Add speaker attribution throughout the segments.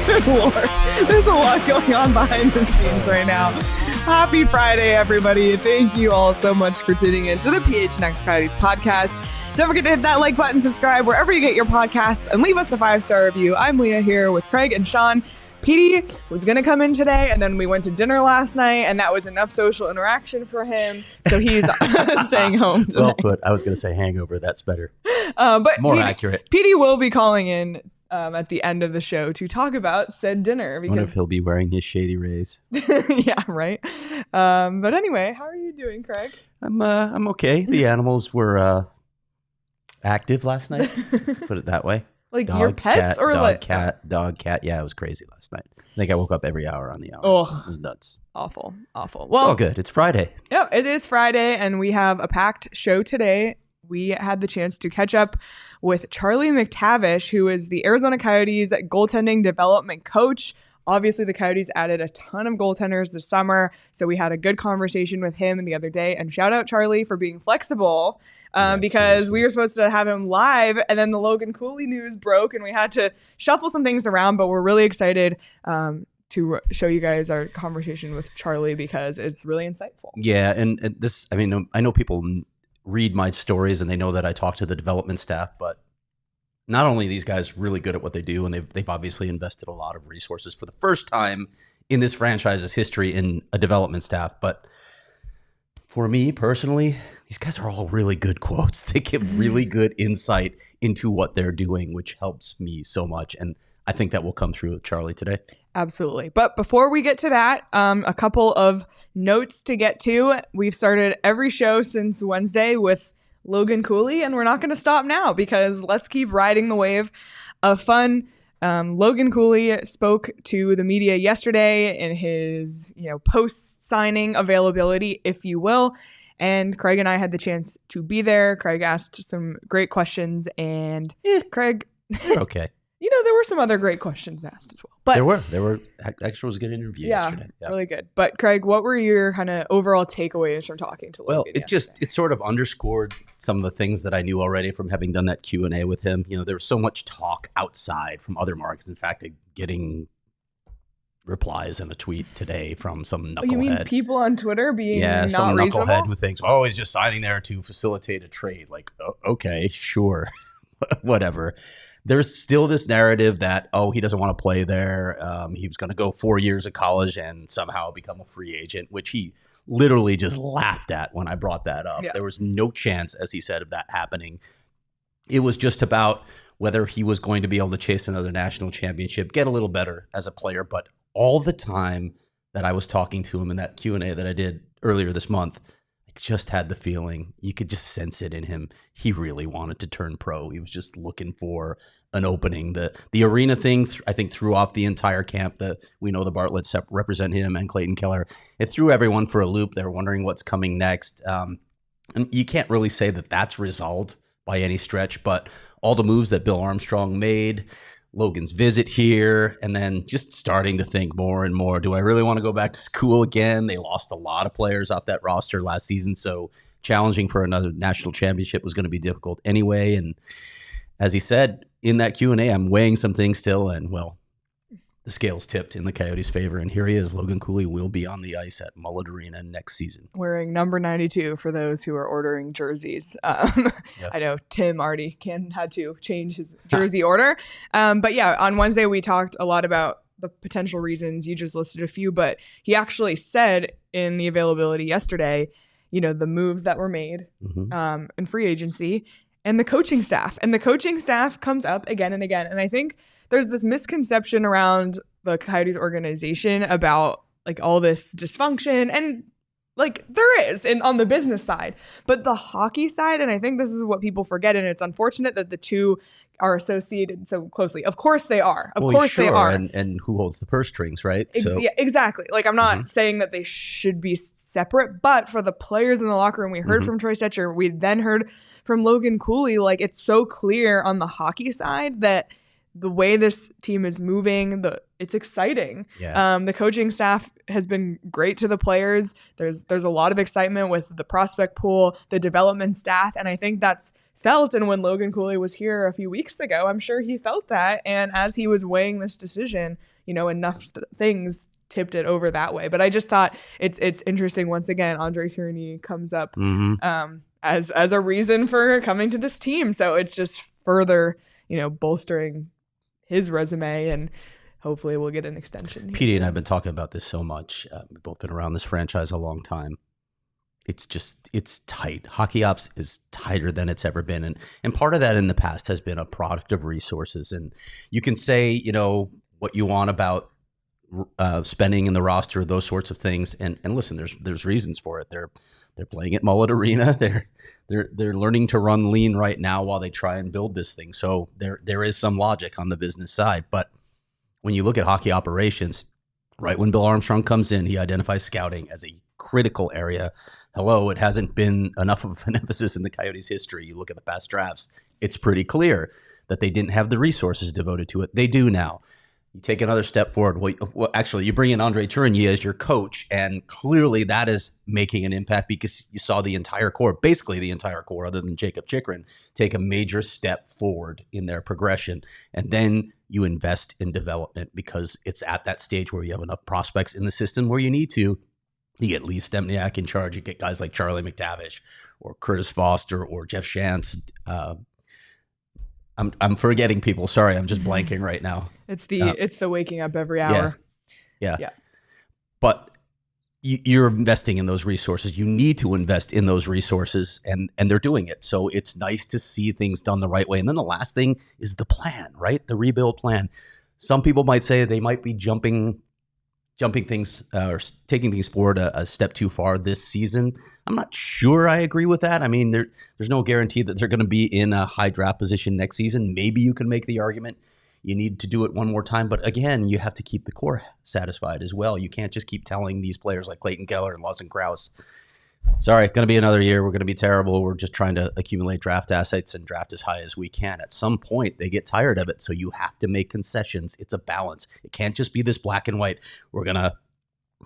Speaker 1: Good Lord. There's a lot going on behind the scenes right now. Happy Friday, everybody. Thank you all so much for tuning in to the PHNX Coyotes Podcast. Don't forget to hit that like button, subscribe wherever you get your podcasts, and leave us a 5-star review. I'm Leah here with Craig and Sean. Petey was going to come in today, and then we went to dinner last night, and that was enough social interaction for him, so he's staying home today.
Speaker 2: Well put. I was going to say hangover. That's better.
Speaker 1: But
Speaker 2: more accurate.
Speaker 1: Petey will be calling in at the end of the show to talk about said dinner.
Speaker 2: I wonder if he'll be wearing his Shady Rays.
Speaker 1: Yeah, right. But anyway, how are you doing, Craig?
Speaker 2: I'm okay. The animals were active last night. Put it that way.
Speaker 1: Like dog, your pets
Speaker 2: cat,
Speaker 1: or
Speaker 2: dog,
Speaker 1: like
Speaker 2: dog, cat. Yeah, it was crazy last night. I think I woke up every hour on the hour.
Speaker 1: Oh,
Speaker 2: it was nuts.
Speaker 1: Awful. Well,
Speaker 2: it's all good. It's Friday.
Speaker 1: Yeah, it is Friday, and we have a packed show today. We had the chance to catch up with Charlie McTavish, who is the Arizona Coyotes goaltending development coach. Obviously, the Coyotes added a ton of goaltenders this summer, so we had a good conversation with him the other day. And shout out Charlie for being flexible because seriously. We were supposed to have him live, and then the Logan Cooley news broke, and we had to shuffle some things around. But we're really excited to show you guys our conversation with Charlie because it's really insightful.
Speaker 2: Yeah, and this, I mean, I know people read my stories and they know that I talk to the development staff, but not only are these guys really good at what they do, and they've obviously invested a lot of resources for the first time in this franchise's history in a development staff, but for me personally, these guys are all really good quotes. They give really good insight into what they're doing, which helps me so much. And I think that will come through with Charlie today.
Speaker 1: Absolutely. But before we get to that, a couple of notes to get to. We've started every show since Wednesday with Logan Cooley, and we're not going to stop now because let's keep riding the wave of fun. Logan Cooley spoke to the media yesterday in his, post-signing availability, if you will. And Craig and I had the chance to be there. Craig asked some great questions, and Craig,
Speaker 2: okay.
Speaker 1: There were some other great questions asked as well. But
Speaker 2: there were actually was a good interview yesterday. Yeah,
Speaker 1: really good. But Craig, what were your kind of overall takeaways from talking to Logan?
Speaker 2: Well, it sort of underscored some of the things that I knew already from having done that Q&A with him. There was so much talk outside from other markets. In fact, getting replies in a tweet today from some knucklehead.
Speaker 1: You mean people on Twitter being
Speaker 2: some
Speaker 1: reasonable?
Speaker 2: Knucklehead who thinks, he's just signing there to facilitate a trade. Like, okay, sure, whatever. There's still this narrative that, he doesn't want to play there. He was going to go 4 years of college and somehow become a free agent, which he literally just laughed at when I brought that up. Yeah. There was no chance, as he said, of that happening. It was just about whether he was going to be able to chase another national championship, get a little better as a player. But all the time that I was talking to him in that Q&A that I did earlier this month, just had the feeling, you could just sense it in him. He really wanted to turn pro. He was just looking for an opening. The arena thing, I think, threw off the entire camp. We know the Bartletts represent him and Clayton Keller. It threw everyone for a loop. They're wondering what's coming next. And you can't really say that that's resolved by any stretch, but all the moves that Bill Armstrong made, Logan's visit here, and then just starting to think more and more, do I really want to go back to school again? They lost a lot of players off that roster last season, so challenging for another national championship was going to be difficult anyway. And as he said in that Q&A, I'm weighing some things still, and the scales tipped in the Coyotes' favor, and here he is. Logan Cooley will be on the ice at Mullet Arena next season.
Speaker 1: Wearing number 92 for those who are ordering jerseys.
Speaker 2: Yep.
Speaker 1: I know Tim already had to change his jersey order. But yeah, on Wednesday we talked a lot about the potential reasons. You just listed a few, but he actually said in the availability yesterday, the moves that were made in free agency and the coaching staff. And the coaching staff comes up again and again. And I think there's this misconception around the Coyotes organization about all this dysfunction, and there is on the business side, but the hockey side, and I think this is what people forget, and it's unfortunate that the two are associated so closely. Of course they are. Of course they are.
Speaker 2: And who holds the purse strings, right?
Speaker 1: Yeah, exactly. I'm not saying that they should be separate, but for the players in the locker room, we heard from Troy Stecher, we then heard from Logan Cooley, it's so clear on the hockey side that the way this team is moving, it's exciting.
Speaker 2: Yeah.
Speaker 1: The coaching staff has been great to the players. There's a lot of excitement with the prospect pool, the development staff, and I think that's felt. And when Logan Cooley was here a few weeks ago, I'm sure he felt that. And as he was weighing this decision, enough things tipped it over that way. But I just thought it's interesting. Once again, Andre Tourigny comes up as a reason for coming to this team. So it's just further, bolstering his resume, and hopefully we'll get an extension.
Speaker 2: PD and I have been talking about this so much. We've both been around this franchise a long time. It's tight. Hockey ops is tighter than it's ever been. And part of that in the past has been a product of resources. And you can say, what you want about spending in the roster, those sorts of things. And listen, there's reasons for it. They're playing at Mullet Arena. They're learning to run lean right now while they try and build this thing. So there is some logic on the business side. But when you look at hockey operations, right when Bill Armstrong comes in, he identifies scouting as a critical area. Hello, it hasn't been enough of an emphasis in the Coyotes' history. You look at the past drafts, it's pretty clear that they didn't have the resources devoted to it. They do now. You take another step forward. Well, actually, you bring in Andre Tourigny as your coach, and clearly that is making an impact because you saw the entire core, basically the entire core, other than Jacob Chychrun, take a major step forward in their progression. And then you invest in development because it's at that stage where you have enough prospects in the system where you need to. You get Lee Stempniak in charge. You get guys like Charlie McTavish or Curtis Foster or Jeff Shantz. I'm forgetting people. Sorry, I'm just blanking right now.
Speaker 1: It's the waking up every hour.
Speaker 2: Yeah. But you're investing in those resources. You need to invest in those resources, and they're doing it. So it's nice to see things done the right way. And then the last thing is the plan, right? The rebuild plan. Some people might say they might be jumping things or taking things forward a step too far this season. I'm not sure I agree with that. I mean, there's no guarantee that they're going to be in a high draft position next season. Maybe you can make the argument you need to do it one more time. But again, you have to keep the core satisfied as well. You can't just keep telling these players like Clayton Keller and Lawson Krause, sorry, going to be another year. We're going to be terrible. We're just trying to accumulate draft assets and draft as high as we can. At some point, they get tired of it. So you have to make concessions. It's a balance. It can't just be this black and white. We're going to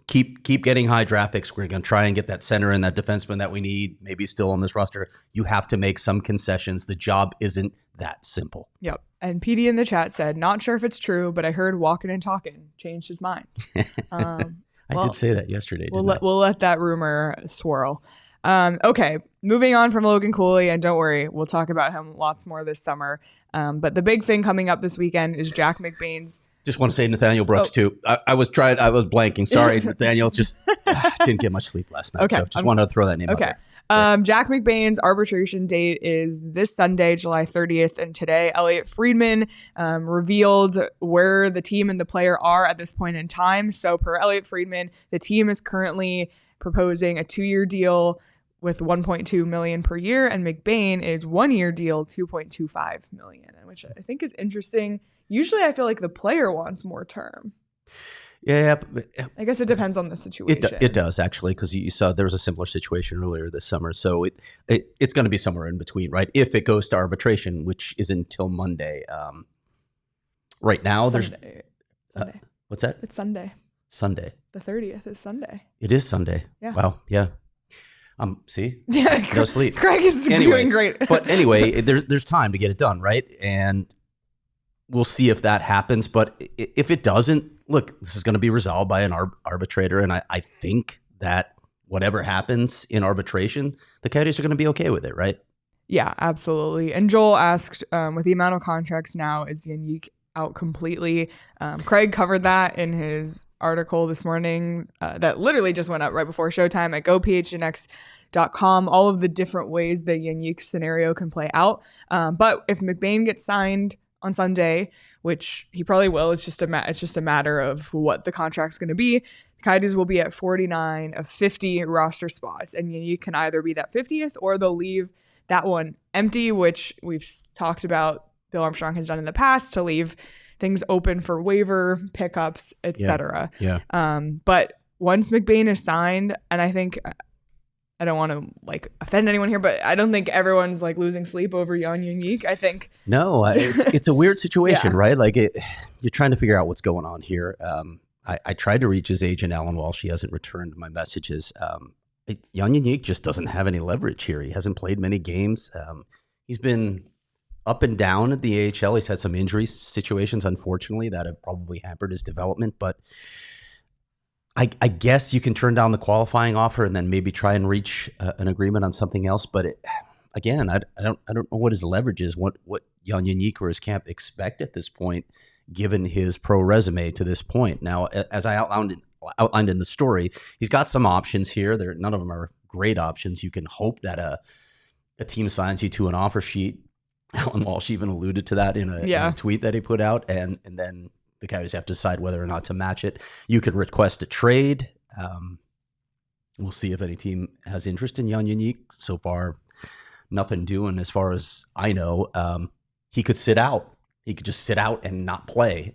Speaker 2: keep getting high draft picks. We're going to try and get that center and that defenseman that we need, maybe still on this roster. You have to make some concessions. The job isn't that simple.
Speaker 1: Yep. And PD in the chat said, not sure if it's true, but I heard walking and talking changed his mind.
Speaker 2: I did say that yesterday.
Speaker 1: We'll let that rumor swirl. Okay, moving on from Logan Cooley, and don't worry, we'll talk about him lots more this summer. But the big thing coming up this weekend is Jack McBain's.
Speaker 2: Just want to say Nathaniel Brooks too. I was blanking. Sorry, Nathaniel. Just didn't get much sleep last night. Okay, so just wanted to throw that name out there.
Speaker 1: Jack McBain's arbitration date is this Sunday, July 30th, and today Elliot Friedman revealed where the team and the player are at this point in time. So per Elliot Friedman, the team is currently proposing a 2-year deal with $1.2 million per year, and McBain is 1-year deal, $2.25 million, which I think is interesting. Usually I feel like the player wants more term.
Speaker 2: Yeah,
Speaker 1: I guess it depends on the situation.
Speaker 2: It does, actually, because you saw there was a similar situation earlier this summer. So it's going to be somewhere in between, right? If it goes to arbitration, which is until Monday. Right now,
Speaker 1: Sunday.
Speaker 2: What's that?
Speaker 1: It's Sunday.
Speaker 2: Sunday.
Speaker 1: The 30th is Sunday.
Speaker 2: It is Sunday.
Speaker 1: Yeah.
Speaker 2: Wow. Yeah. See?
Speaker 1: Yeah.
Speaker 2: No sleep.
Speaker 1: Craig is doing great.
Speaker 2: But anyway, there's time to get it done, right? And we'll see if that happens. But if it doesn't, look, this is going to be resolved by an arbitrator. And I think that whatever happens in arbitration, the Coyotes are going to be okay with it, right?
Speaker 1: Yeah, absolutely. And Joel asked, with the amount of contracts now, is Yannick out completely? Craig covered that in his article this morning that literally just went up right before showtime at gophnx.com, all of the different ways the Yannick scenario can play out. But if McBain gets signed on Sunday, which he probably will, it's just a matter of what the contract's going to be. The Coyotes will be at 49 of 50 roster spots, and Yannick can either be that 50th or they'll leave that one empty, which we've talked about Bill Armstrong has done in the past to leave things open for waiver pickups, etc.
Speaker 2: Yeah.
Speaker 1: But once McBain is signed, and I think I don't want to offend anyone here, but I don't think everyone's losing sleep over Jan Yannick. I think
Speaker 2: it's a weird situation, yeah. Right? You're trying to figure out what's going on here. I tried to reach his agent Alan Walsh. He hasn't returned my messages. Jan Yannick just doesn't have any leverage here. He hasn't played many games. He's been up and down at the AHL. He's had some injury situations, unfortunately, that have probably hampered his development. But I guess you can turn down the qualifying offer and then maybe try and reach an agreement on something else. But again, I don't know what his leverage is, what Jan Jeník or his camp expect at this point, given his pro resume to this point. Now, as I outlined in the story, he's got some options here. None of them are great options. You can hope that a team signs you to an offer sheet. Alan Walsh even alluded to that in a tweet that he put out, and then the Coyotes have to decide whether or not to match it. You could request a trade. We'll see if any team has interest in Jan Jeník. So far, nothing doing as far as I know. He could sit out. He could just sit out and not play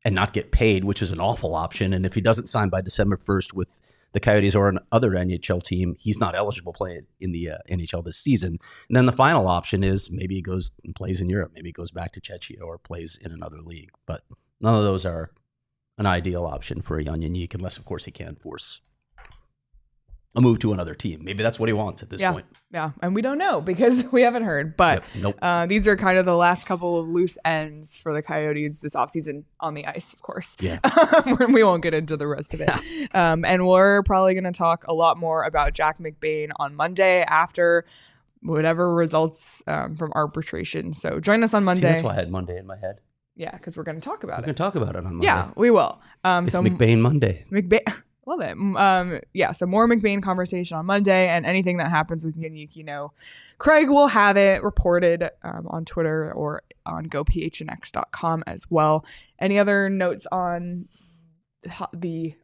Speaker 2: and not get paid, which is an awful option. And if he doesn't sign by December 1st with the Coyotes or another NHL team, he's not eligible to play in the NHL this season. And then the final option is maybe he goes and plays in Europe. Maybe he goes back to Czechia or plays in another league. But none of those are an ideal option for Jan Jeník, unless, of course, he can force a move to another team. Maybe that's what he wants at this point.
Speaker 1: Yeah, and we don't know because we haven't heard. But these are kind of the last couple of loose ends for the Coyotes this offseason on the ice, of course. Yeah. We won't get into the rest of it. And we're probably going to talk a lot more about Jack McBain on Monday after whatever results from arbitration. So join us on Monday.
Speaker 2: See, that's why I had Monday in my head.
Speaker 1: Yeah, because we're going to talk about it.
Speaker 2: We're going to talk about it on Monday.
Speaker 1: Yeah, we will.
Speaker 2: It's McBain Monday.
Speaker 1: Love it. So more McBain conversation on Monday, and anything that happens with Jeník, Craig will have it reported on Twitter or on gophnx.com as well. Any other notes on the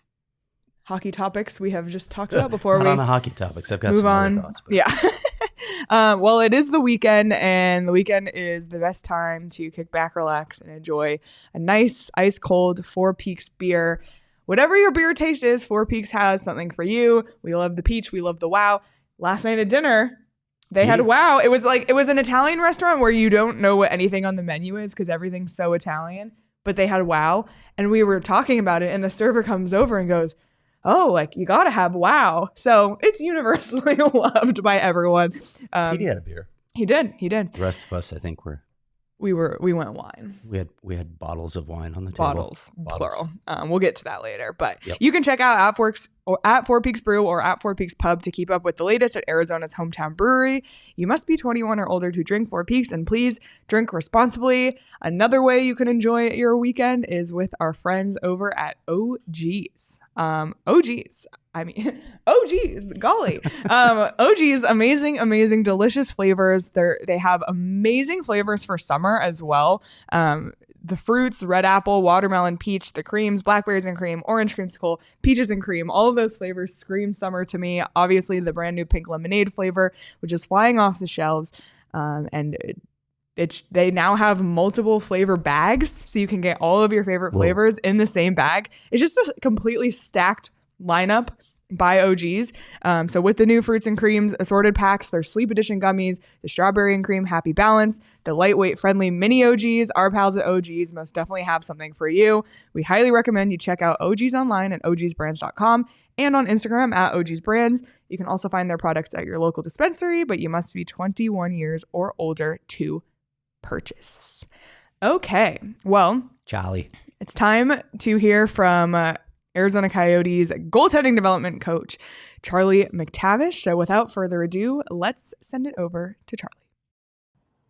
Speaker 1: hockey topics we have just talked about before
Speaker 2: on the hockey topics? I've got
Speaker 1: move
Speaker 2: some
Speaker 1: on.
Speaker 2: other thoughts. But.
Speaker 1: Yeah. Well, it is the weekend, and the weekend is the best time to kick back, relax, and enjoy a nice ice cold Four Peaks beer. Whatever your beer taste is, Four Peaks has something for you. We love the peach. We love the wow. Last night at dinner, they had wow. It was an Italian restaurant where you don't know what anything on the menu is because everything's so Italian, but they had wow. And we were talking about it, and the server comes over and goes, oh, you got to have wow. So it's universally loved by everyone.
Speaker 2: He had a beer.
Speaker 1: He did.
Speaker 2: The rest of us, I think,
Speaker 1: we went wine.
Speaker 2: We had bottles of wine on the table.
Speaker 1: Bottles. Plural. We'll get to that later. But you can check out at Four Peaks Brew or at Four Peaks Pub to keep up with the latest at Arizona's hometown brewery. You must be 21 or older to drink Four Peaks, and please drink responsibly. Another way you can enjoy your weekend is with our friends over at OG's. Golly. OG's, amazing, delicious flavors. They have amazing flavors for summer as well. The fruits, red apple, watermelon, peach, the creams, blackberries and cream, orange creamsicle, peaches and cream. All of those flavors scream summer to me. Obviously, the brand new pink lemonade flavor, which is flying off the shelves. And they now have multiple flavor bags, so you can get all of your favorite flavors in the same bag. It's just a completely stacked lineup by OG's. So with the new fruits and creams assorted packs, their sleep edition gummies, the strawberry and cream happy balance, the lightweight friendly mini OG's, our pals at OG's most definitely have something for you. We highly recommend you check out OG's online at ogsbrands.com and on Instagram at OG's Brands. You can also find their products at your local dispensary, but you must be 21 years or older to purchase. Okay, well,
Speaker 2: Charlie,
Speaker 1: it's time to hear from Arizona Coyotes goaltending development coach, Charlie McTavish. So without further ado, let's send it over to Charlie.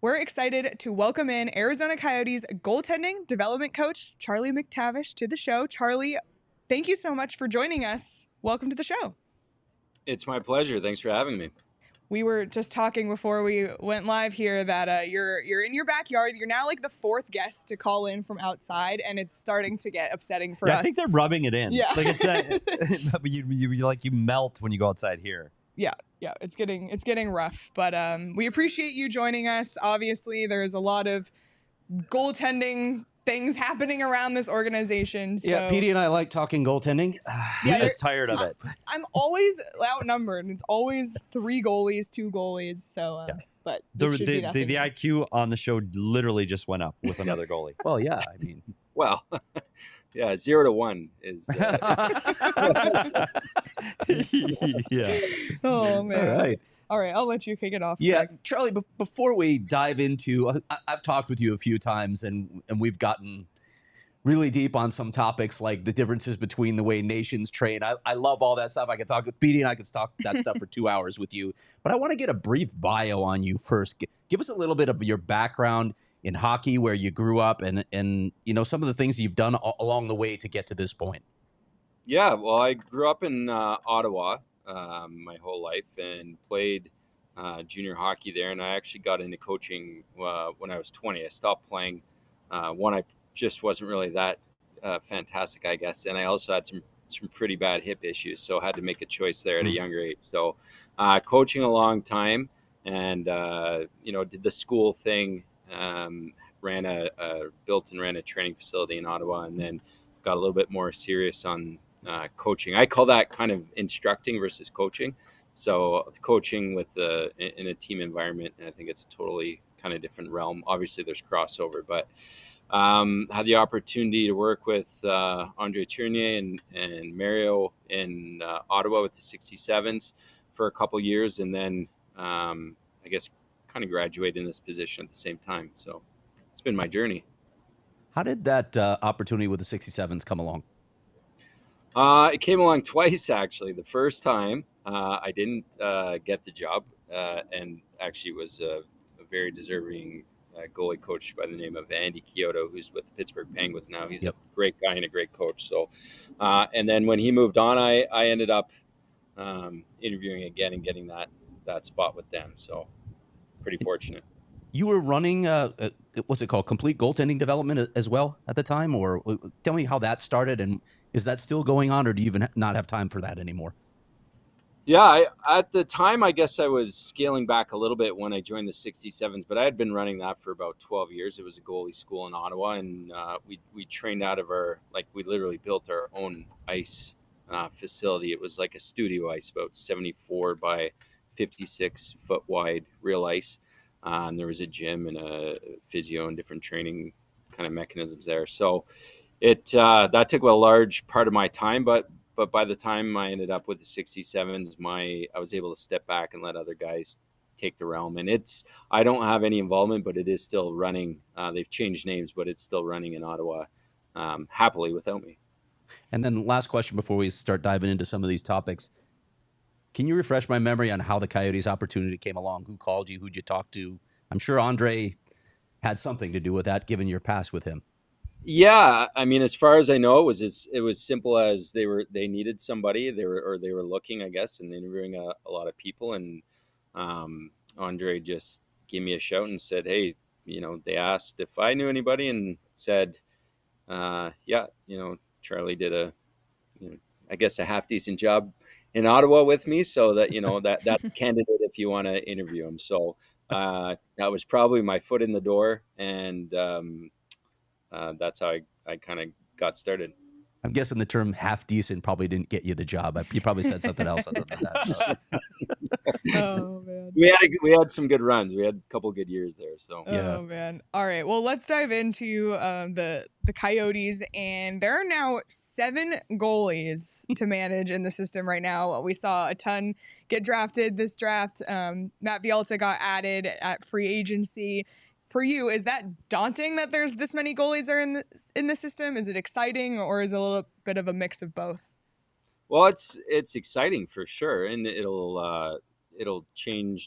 Speaker 1: We're excited to welcome in Arizona Coyotes goaltending development coach, Charlie McTavish, to the show. Charlie, thank you so much for joining us. Welcome to the show.
Speaker 3: It's my pleasure. Thanks for having me.
Speaker 1: We were just talking before we went live here that you're in your backyard. You're now like the fourth guest to call in from outside, and it's starting to get upsetting for us.
Speaker 4: I think they're rubbing it in.
Speaker 1: Yeah,
Speaker 4: like it's you melt when you go outside here.
Speaker 1: Yeah, it's getting rough. But we appreciate you joining us. Obviously, there's a lot of goaltending things happening around this organization. So.
Speaker 2: Yeah, Petey and I like talking goaltending.
Speaker 4: We're just tired of it.
Speaker 1: I'm always outnumbered. It's always 3 goalies, 2 goalies. So, but
Speaker 4: the IQ on the show literally just went up with another goalie.
Speaker 2: Well, yeah, I mean,
Speaker 3: well, yeah, 0 to 1 is.
Speaker 4: Yeah.
Speaker 1: Oh man.
Speaker 2: All right.
Speaker 1: All right, I'll let you kick it off.
Speaker 4: Yeah,
Speaker 1: Greg.
Speaker 4: Charlie, before we dive into, I've talked with you a few times and we've gotten really deep on some topics like the differences between the way nations train. I love all that stuff. I could talk with Petey and I could talk that stuff for 2 hours with you. But I want to get a brief bio on you first. Give us a little bit of your background in hockey, where you grew up, and some of the things you've done along the way to get to this point.
Speaker 3: Yeah, well, I grew up in Ottawa my whole life and played junior hockey there. And I actually got into coaching when I was 20. I stopped playing. One, I just wasn't really that fantastic, I guess. And I also had some pretty bad hip issues, so I had to make a choice there at a younger age. So coaching a long time and, did the school thing, built and ran a training facility in Ottawa, and then got a little bit more serious on coaching. I call that kind of instructing versus coaching. So coaching in a team environment, and I think it's totally kind of different realm. Obviously there's crossover, but had the opportunity to work with Andre Tournier and Mario in Ottawa with the 67s for a couple years, and then I guess kind of graduated in this position at the same time. So it's been my journey.
Speaker 2: How did that opportunity with the 67s come along?
Speaker 3: It came along twice, actually. The first time I didn't get the job, and actually was a very deserving goalie coach by the name of Andy Kyoto, who's with the Pittsburgh Penguins now. He's a great guy and a great coach. So, and then when he moved on, I ended up interviewing again and getting that spot with them. So pretty fortunate.
Speaker 2: You were running, what's it called, complete goaltending development as well at the time? Or tell me how that started, and is that still going on, or do you even not have time for that anymore?
Speaker 3: Yeah, at the time, I guess I was scaling back a little bit when I joined the 67s, but I had been running that for about 12 years. It was a goalie school in Ottawa, and we trained out of we literally built our own ice facility. It was like a studio ice, about 74 by 56 foot wide, real ice. And there was a gym and a physio and different training kind of mechanisms there. So that took a large part of my time, but by the time I ended up with the 67s, I was able to step back and let other guys take the realm. And I don't have any involvement, but it is still running. They've changed names, but it's still running in Ottawa happily without me.
Speaker 2: And then last question before we start diving into some of these topics. Can you refresh my memory on how the Coyotes opportunity came along? Who called you? Who'd you talk to? I'm sure Andre had something to do with that, given your past with him.
Speaker 3: Yeah, I mean, as far as I know, it was simple as they needed somebody. They were looking, I guess, and interviewing a lot of people. And Andre just gave me a shout and said, "Hey, they asked if I knew anybody," and said, "Yeah, Charlie did I guess a half decent job in Ottawa with me, so that that candidate if you want to interview him." So that was probably my foot in the door, and that's how I kind of got started.
Speaker 2: I'm guessing the term half decent probably didn't get you the job. You probably said something else other than that. So.
Speaker 1: Oh man,
Speaker 3: we had some good runs. We had a couple good years there. So
Speaker 1: oh man. All right. Well, let's dive into the Coyotes, and there are now 7 goalies to manage in the system right now. We saw a ton get drafted this draft. Matt Vielta got added at free agency. For you, is that daunting that there's this many goalies are in the system? Is it exciting, or is it a little bit of a mix of both?
Speaker 3: Well, it's exciting for sure, and it'll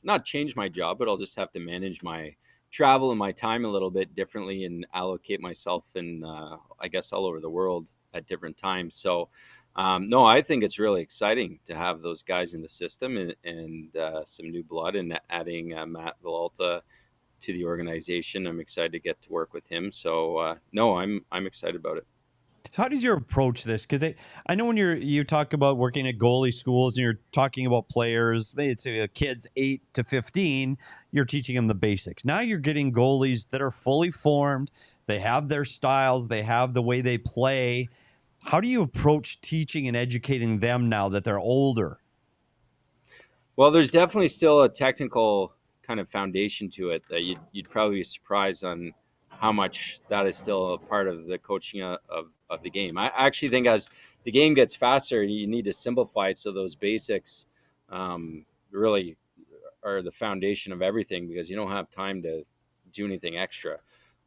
Speaker 3: not change my job, but I'll just have to manage my travel and my time a little bit differently and allocate myself in I guess all over the world at different times. So no, I think it's really exciting to have those guys in the system and some new blood, and adding Matt Vielta to the organization. I'm excited to get to work with him. So no, I'm excited about it.
Speaker 4: So how did you approach this? Because I know when you talk about working at goalie schools and you're talking about players, it's kids 8 to 15, you're teaching them the basics. Now you're getting goalies that are fully formed. They have their styles. They have the way they play. How do you approach teaching and educating them now that they're older?
Speaker 3: Well, there's definitely still a technical kind of foundation to it that you'd probably be surprised on how much that is still a part of the coaching of the game. I actually think as the game gets faster, you need to simplify it so those basics really are the foundation of everything, because you don't have time to do anything extra.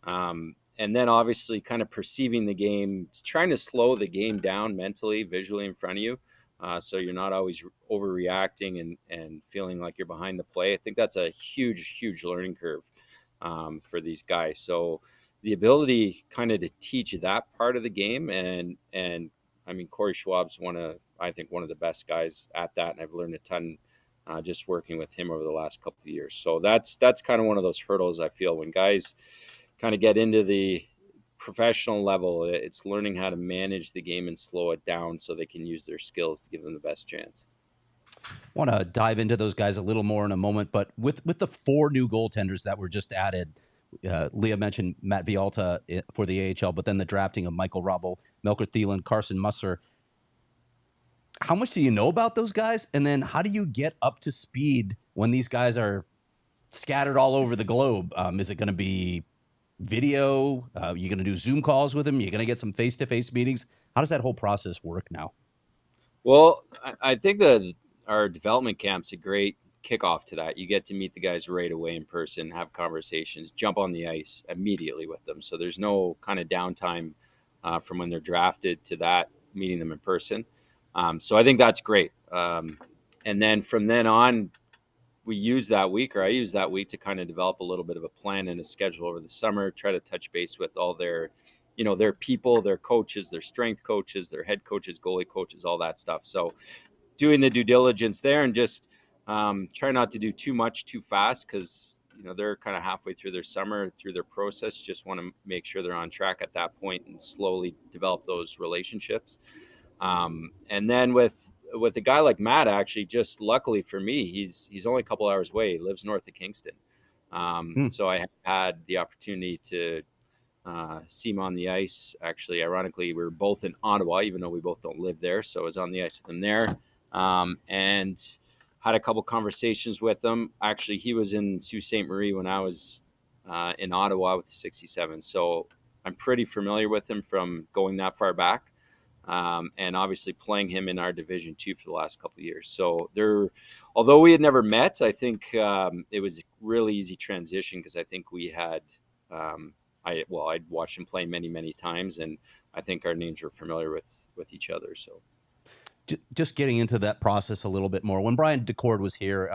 Speaker 3: And then obviously kind of perceiving the game, trying to slow the game down mentally, visually in front of you. So you're not always overreacting and feeling like you're behind the play. I think that's a huge learning curve for these guys. So the ability kind of to teach that part of the game, and I mean, Corey Schwab's I think one of the best guys at that, and I've learned a ton just working with him over the last couple of years. So that's kind of one of those hurdles I feel when guys kind of get into the professional level. It's learning how to manage the game and slow it down so they can use their skills to give them the best chance.
Speaker 4: I want to dive into those guys a little more in a moment, but with the 4 new goaltenders that were just added, Leah mentioned Matt Vialta for the AHL, but then the drafting of Michael Robel, Melker Thielen, Carson Musser. How much do you know about those guys? And then how do you get up to speed when these guys are scattered all over the globe? Is it going to be video? You're going to do Zoom calls with them? You're going to get some face-to-face meetings? How does that whole process work now?
Speaker 3: Well, I think our development camp's a great kickoff to that. You get to meet the guys right away in person, have conversations, jump on the ice immediately with them. So there's no kind of downtime from when they're drafted to that, meeting them in person. So I think that's great. And then from then on, I use that week to kind of develop a little bit of a plan and a schedule over the summer, try to touch base with all their people, their coaches, their strength coaches, their head coaches, goalie coaches, all that stuff. So doing the due diligence there, and just try not to do too much too fast, because they're kind of halfway through their summer, through their process. Just want to make sure they're on track at that point and slowly develop those relationships. And then with a guy like Matt, actually, just luckily for me, he's only a couple hours away. He lives north of Kingston. So I have had the opportunity to see him on the ice. Actually, ironically, we were both in Ottawa, even though we both don't live there. So I was on the ice with him there, and had a couple conversations with him. Actually, he was in Sault Ste. Marie when I was in Ottawa with the 67. So I'm pretty familiar with him from going that far back. And obviously playing him in our Division 2 for the last couple of years. So although we had never met, I think it was a really easy transition, because I think we had, I'd watched him play many times, and I think our names were familiar with each other. So
Speaker 4: just getting into that process a little bit more. When Brian DeCord was here,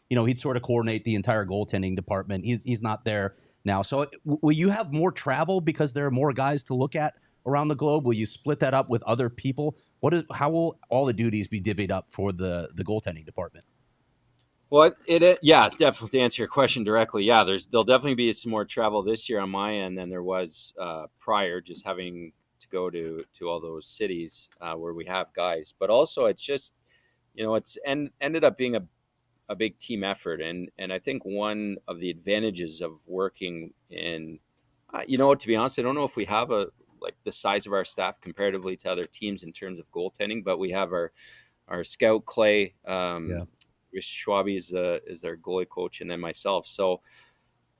Speaker 4: he'd sort of coordinate the entire goaltending department. He's not there now. So will you have more travel because there are more guys to look at around the globe? Will you split that up with other people? How will all the duties be divvied up for the goaltending department?
Speaker 3: Well, yeah, definitely, to answer your question directly. Yeah, there'll definitely be some more travel this year on my end than there was prior, just having to go to all those cities where we have guys. But also, it's just, it's ended up being a big team effort. And I think one of the advantages of working in, to be honest, I don't know if we have the size of our staff comparatively to other teams in terms of goaltending, but we have our scout Clay, Schwabi is our goalie coach, and then myself. So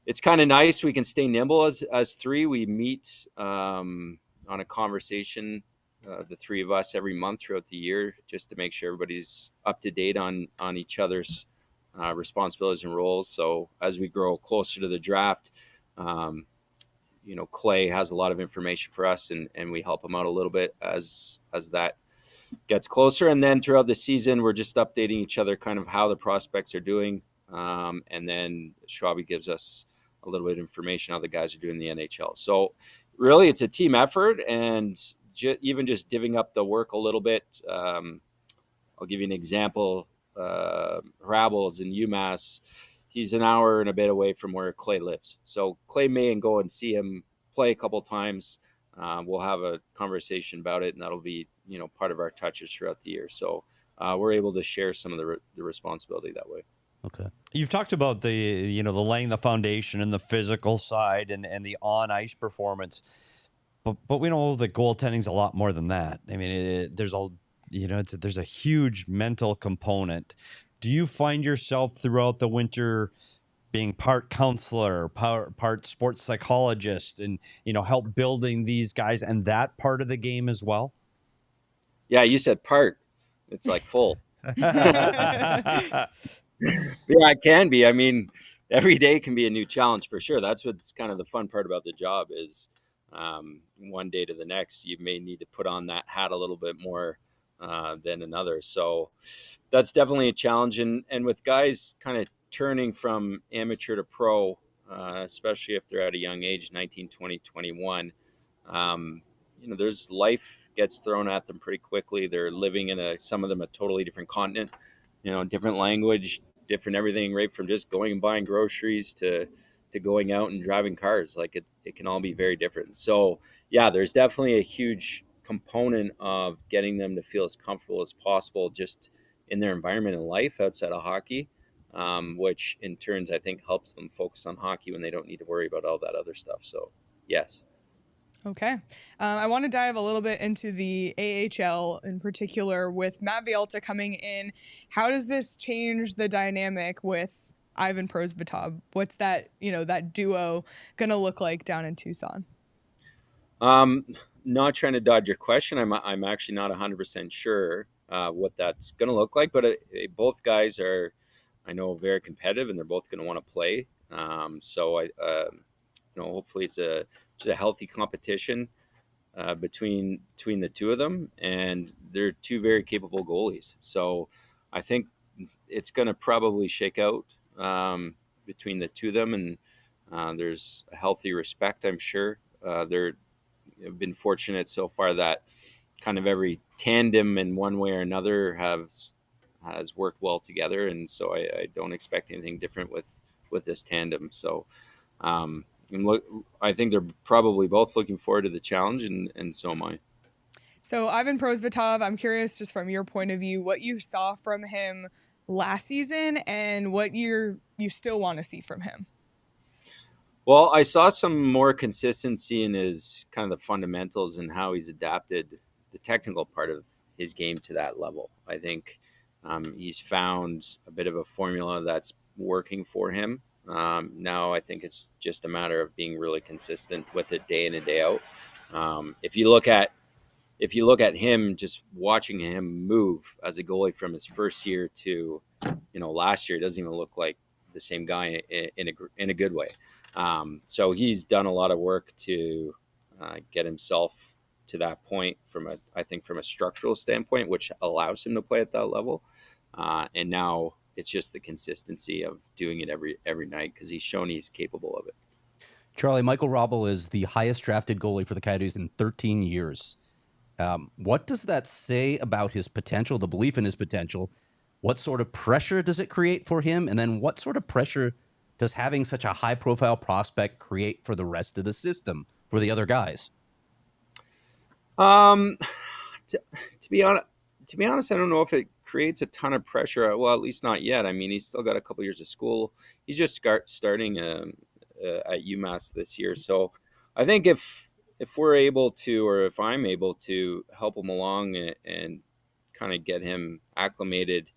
Speaker 3: it's kind of nice. We can stay nimble as 3. We meet on a conversation, the 3 of us, every month throughout the year, just to make sure everybody's up to date on each other's responsibilities and roles. So as we grow closer to the draft, Clay has a lot of information for us, and we help him out a little bit as that gets closer. And then throughout the season, we're just updating each other kind of how the prospects are doing. And then Schwabi gives us a little bit of information how the guys are doing in the NHL. So really, it's a team effort, and even just divvying up the work a little bit. I'll give you an example. Rabel's in UMass. He's an hour and a bit away from where Clay lives. So Clay may go and see him play a couple times. We'll have a conversation about it, and that'll be, part of our touches throughout the year. So we're able to share some of the responsibility that way.
Speaker 5: Okay. You've talked about the laying the foundation and the physical side and the on-ice performance, but we know that goaltending's a lot more than that. I mean, there's a huge mental component. Do you find yourself throughout the winter being part counselor, part sports psychologist, and help building these guys and that part of the game as well?
Speaker 3: Yeah, you said part. It's like full. Yeah, it can be. I mean, every day can be a new challenge for sure. That's what's kind of the fun part about the job is one day to the next, you may need to put on that hat a little bit more than another. So that's definitely a challenge. And with guys kind of turning from amateur to pro, especially if they're at a young age, 19, 20, 21, there's life gets thrown at them pretty quickly. They're living in some of them a totally different continent, different language, different everything, right from just going and buying groceries to going out and driving cars. Like it can all be very different. So yeah, there's definitely a huge component of getting them to feel as comfortable as possible just in their environment in life outside of hockey, which in turns I think helps them focus on hockey when they don't need to worry about all that other stuff. So yes.
Speaker 1: Okay. I want to dive a little bit into the AHL in particular with Matt Villalta coming in. How does this change the dynamic with Ivan Prosvetov? What's that duo going to look like down in Tucson?
Speaker 3: Not trying to dodge your question. I'm actually not 100% sure what that's going to look like, but both guys are, I know, very competitive, and they're both going to want to play. So hopefully it's a healthy competition between the two of them, and they're two very capable goalies. So I think it's going to probably shake out between the two of them, and there's a healthy respect, I'm sure. They've been fortunate so far that kind of every tandem in one way or another has worked well together, and so I don't expect anything different with this tandem. So I think they're probably both looking forward to the challenge, and so am I.
Speaker 1: So Ivan Prosvetov, I'm curious, just from your point of view, what you saw from him last season and what you still want to see from him.
Speaker 3: Well, I saw some more consistency in his kind of the fundamentals and how he's adapted the technical part of his game to that level. I think he's found a bit of a formula that's working for him. Now I think it's just a matter of being really consistent with it day in and day out. If you look at him, just watching him move as a goalie from his first year to last year, it doesn't even look like the same guy in a good way. So he's done a lot of work to get himself to that point from a structural standpoint, which allows him to play at that level. And now it's just the consistency of doing it every night, because he's shown he's capable of it.
Speaker 2: Charlie, Michael Robel is the highest drafted goalie for the Coyotes in 13 years. What does that say about his potential, the belief in his potential? What sort of pressure does it create for him? And then what sort of pressure does having such a high-profile prospect create for the rest of the system, for the other guys?
Speaker 3: To be honest, I don't know if it creates a ton of pressure. Well, at least not yet. I mean, he's still got a couple years of school. He's just starting at UMass this year. So I think if we're able to, or if I'm able to help him along and kind of get him acclimated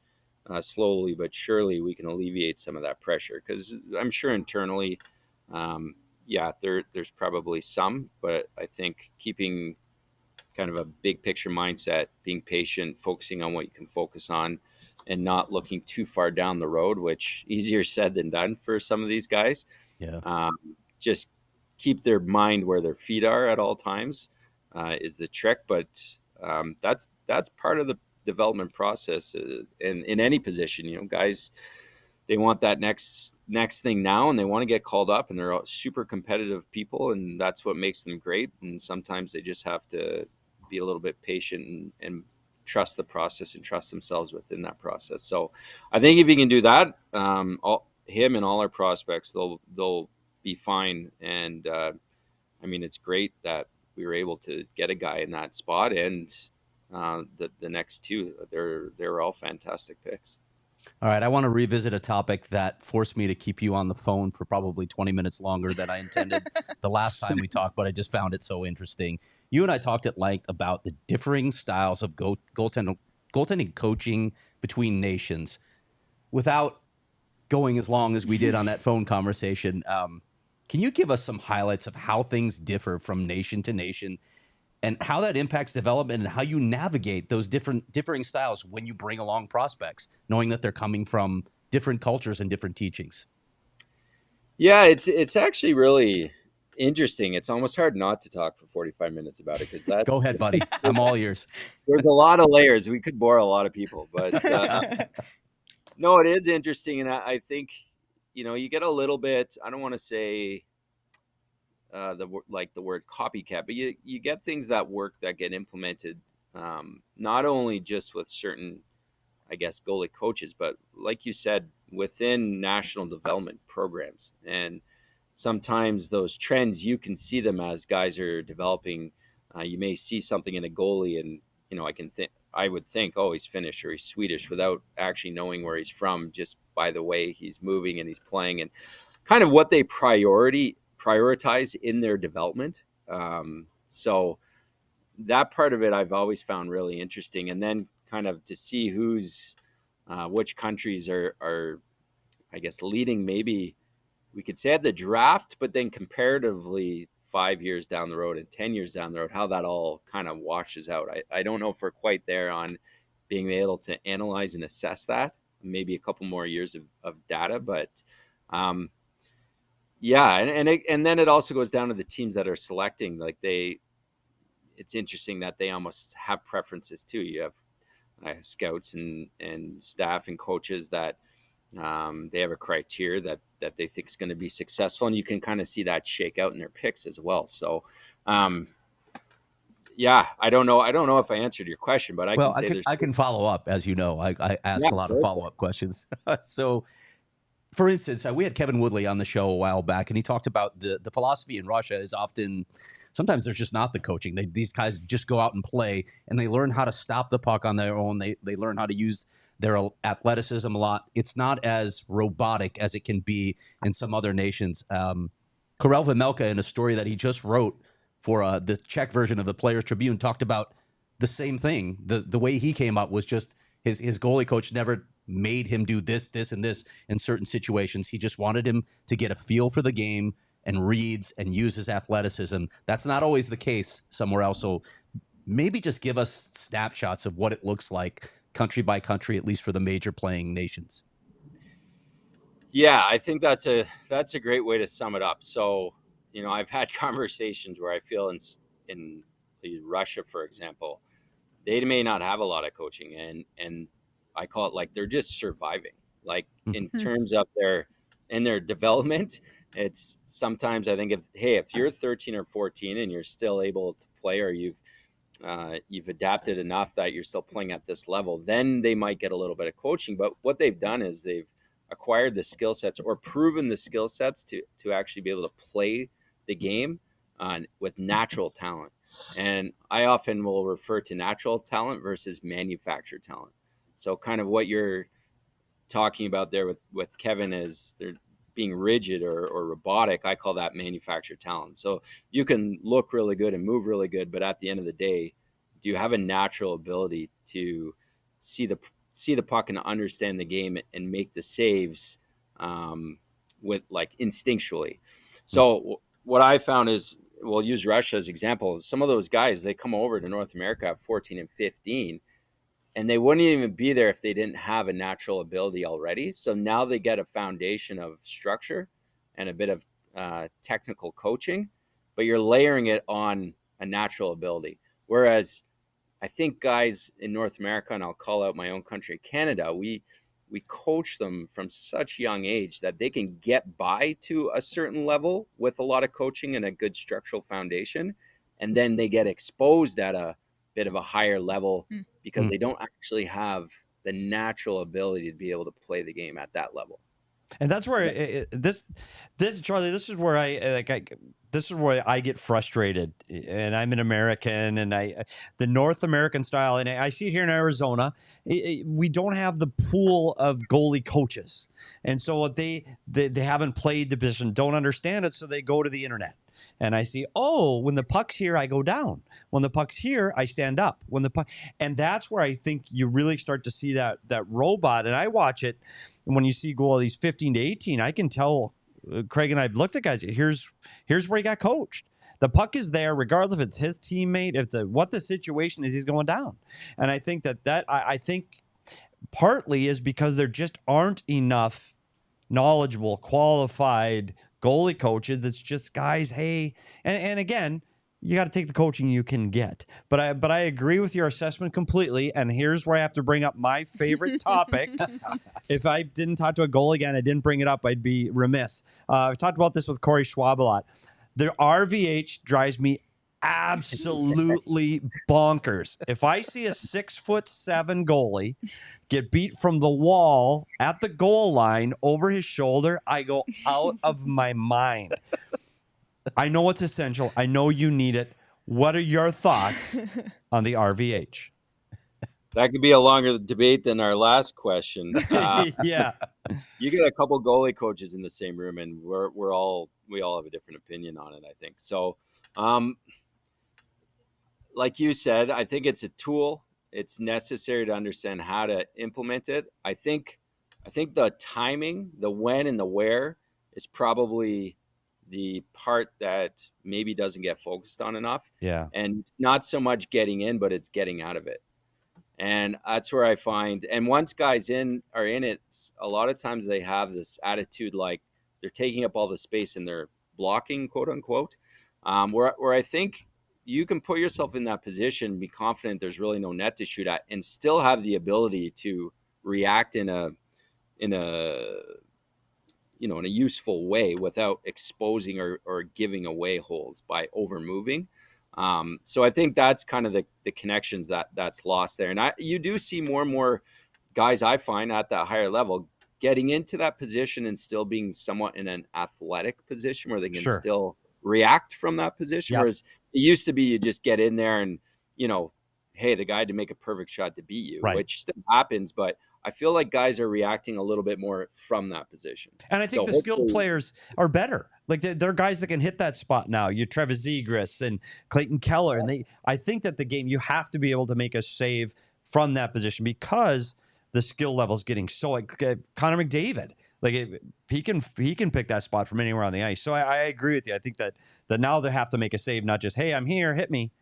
Speaker 3: slowly but surely, we can alleviate some of that pressure. Because I'm sure internally, there's probably some, but I think keeping kind of a big picture mindset, being patient, focusing on what you can focus on, and not looking too far down the road, which easier said than done for some of these guys.
Speaker 2: Yeah.
Speaker 3: Just keep their mind where their feet are at all times is the trick. But that's part of the development process in any position. Guys, they want that next thing now, and they want to get called up, and they're all super competitive people, and that's what makes them great. And sometimes they just have to be a little bit patient and trust the process and trust themselves within that process. So I think if you can do that, him and all our prospects, they'll be fine. And it's great that we were able to get a guy in that spot, and the next two, they're all fantastic picks.
Speaker 2: All right, I want to revisit a topic that forced me to keep you on the phone for probably 20 minutes longer than I intended the last time we talked, but I just found it so interesting. You and I talked at length about the differing styles of goaltending coaching between nations. Without going as long as we did on that phone conversation, can you give us some highlights of how things differ from nation to nation, and how that impacts development, and how you navigate those differing styles when you bring along prospects, knowing that they're coming from
Speaker 4: different cultures and different teachings?
Speaker 3: Yeah, it's actually really interesting. It's almost hard not to talk for 45 minutes about it because
Speaker 4: Go ahead, buddy. I'm all ears.
Speaker 3: there's a lot of layers. We could bore a lot of people, but no, it is interesting, and I think you get a little bit. I don't want to say the word copycat, but you get things that work that get implemented, not only just with certain, I guess, goalie coaches, but like you said, within national development programs. And sometimes those trends, you can see them as guys are developing. You may see something in a goalie, and I would think, oh, he's Finnish or he's Swedish, without actually knowing where he's from, just by the way he's moving and he's playing and kind of what they prioritize in their development. So that part of it I've always found really interesting. And then kind of to see which countries are, I guess, leading, maybe we could say at the draft, but then comparatively 5 years down the road and 10 years down the road, how that all kind of washes out. I don't know if we're quite there on being able to analyze and assess that. Maybe a couple more years of data, but yeah. And then it also goes down to the teams that are selecting. Like it's interesting that they almost have preferences too. You have scouts and staff and coaches that they have a criteria that they think is going to be successful, and you can kind of see that shake out in their picks as well. So, yeah, I don't know if I answered your question, but I
Speaker 4: can follow up. As you know, I ask a lot of follow-up questions. So, for instance, we had Kevin Woodley on the show a while back, and he talked about the philosophy in Russia is often, sometimes there's just not the coaching. These guys just go out and play, and they learn how to stop the puck on their own. They learn how to use their athleticism a lot. It's not as robotic as it can be in some other nations. Karel Vejmelka, in a story that he just wrote for the Czech version of the Players Tribune, talked about the same thing. The way he came up was just his goalie coach never made him do this, and this in certain situations. He just wanted him to get a feel for the game and reads and use his athleticism. That's not always the case somewhere else. So maybe just give us snapshots of what it looks like country by country, at least for the major playing nations.
Speaker 3: Yeah, I think that's a great way to sum it up. So, I've had conversations where I feel in Russia, for example, they may not have a lot of coaching, and I call it like they're just surviving. Like in terms of their development, it's sometimes I think if you're 13 or 14 and you're still able to play, or you've adapted enough that you're still playing at this level, then they might get a little bit of coaching. But what they've done is they've acquired the skill sets or proven the skill sets to actually be able to play the game with natural talent. And I often will refer to natural talent versus manufactured talent. So kind of what you're talking about there with Kevin is they're being rigid or robotic. I call that manufactured talent. So you can look really good and move really good, but at the end of the day, do you have a natural ability to see the puck and understand the game and make the saves with like instinctually? So what I found is, we'll use Russia as example. Some of those guys, they come over to North America at 14 and 15, and they wouldn't even be there if they didn't have a natural ability already. So now they get a foundation of structure and a bit of technical coaching, but you're layering it on a natural ability. Whereas I think guys in North America, and I'll call out my own country, Canada, we coach them from such young age that they can get by to a certain level with a lot of coaching and a good structural foundation. And then they get exposed at a bit of a higher level because they don't actually have the natural ability to be able to play the game at that level.
Speaker 5: And that's where Charlie, this is where I get frustrated, and I'm an American, and the North American style, and I see it here in Arizona, we don't have the pool of goalie coaches. And so they haven't played the position, don't understand it. So they go to the internet. And I see, when the puck's here, I go down. When the puck's here, I stand up. And that's where I think you really start to see that robot. And I watch it, and when you see goalies 15 to 18, I can tell. Craig and I've looked at guys. Here's where he got coached. The puck is there, regardless if it's his teammate, what the situation is, he's going down. And I think that I think partly is because there just aren't enough knowledgeable, qualified goalie coaches. It's just guys, hey, and again, you got to take the coaching you can get. But I agree with your assessment completely. And here's where I have to bring up my favorite topic. If I didn't talk to a goalie again, I didn't bring it up, I'd be remiss. I've talked about this with Corey Schwab a lot. The RVH drives me absolutely bonkers. If I see a 6'7" goalie get beat from the wall at the goal line over his shoulder, I go out of my mind. I know it's essential. I know you need it. What are your thoughts on the RVH?
Speaker 3: That could be a longer debate than our last question.
Speaker 5: Yeah.
Speaker 3: You get a couple goalie coaches in the same room, and we all have a different opinion on it, I think. So, like you said, I think it's a tool. It's necessary to understand how to implement it. I think the timing, the when and the where is probably the part that maybe doesn't get focused on enough.
Speaker 5: Yeah.
Speaker 3: And it's not so much getting in, but it's getting out of it. And that's where I find, and once guys are in it, a lot of times they have this attitude like they're taking up all the space and they're blocking, quote unquote, where I think you can put yourself in that position, be confident there's really no net to shoot at, and still have the ability to react in a useful way without exposing or giving away holes by over moving. So I think that's kind of the connections that's lost there. And you do see more and more guys I find at that higher level getting into that position and still being somewhat in an athletic position where they can still react from that position. Yep. Whereas it used to be you just get in there and, hey, the guy had to make a perfect shot to beat you, right, which still happens, but I feel like guys are reacting a little bit more from that position.
Speaker 5: And I think the skilled players are better. Like they're guys that can hit that spot now. You Trevor Zegras and Clayton Keller. And I think that the game, you have to be able to make a save from that position because the skill level is getting so like Connor McDavid. Like he can pick that spot from anywhere on the ice. So I agree with you. I think that now they have to make a save, not just, hey, I'm here, hit me.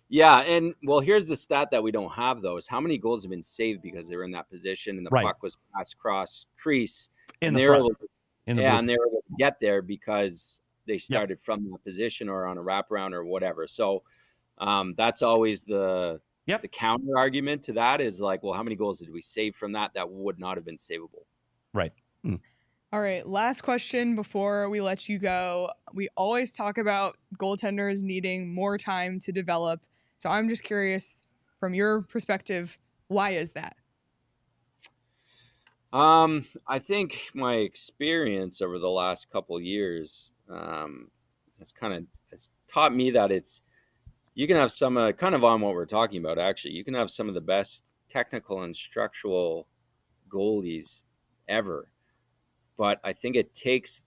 Speaker 3: Yeah, and well, here's the stat that we don't have though: is how many goals have been saved because they were in that position and the puck was passed cross crease
Speaker 5: in the front.
Speaker 3: And they were able to get there because they started from that position or on a wraparound or whatever. So that's always the counter argument to that is like, well, how many goals did we save from that would not have been savable?
Speaker 5: Right.
Speaker 1: Mm. All right, last question before we let you go. We always talk about goaltenders needing more time to develop. So I'm just curious, from your perspective, why is that?
Speaker 3: I think my experience over the last couple of years has taught me that you can have some kind of on what we're talking about. Actually, you can have some of the best technical and structural goalies ever, but I think it takes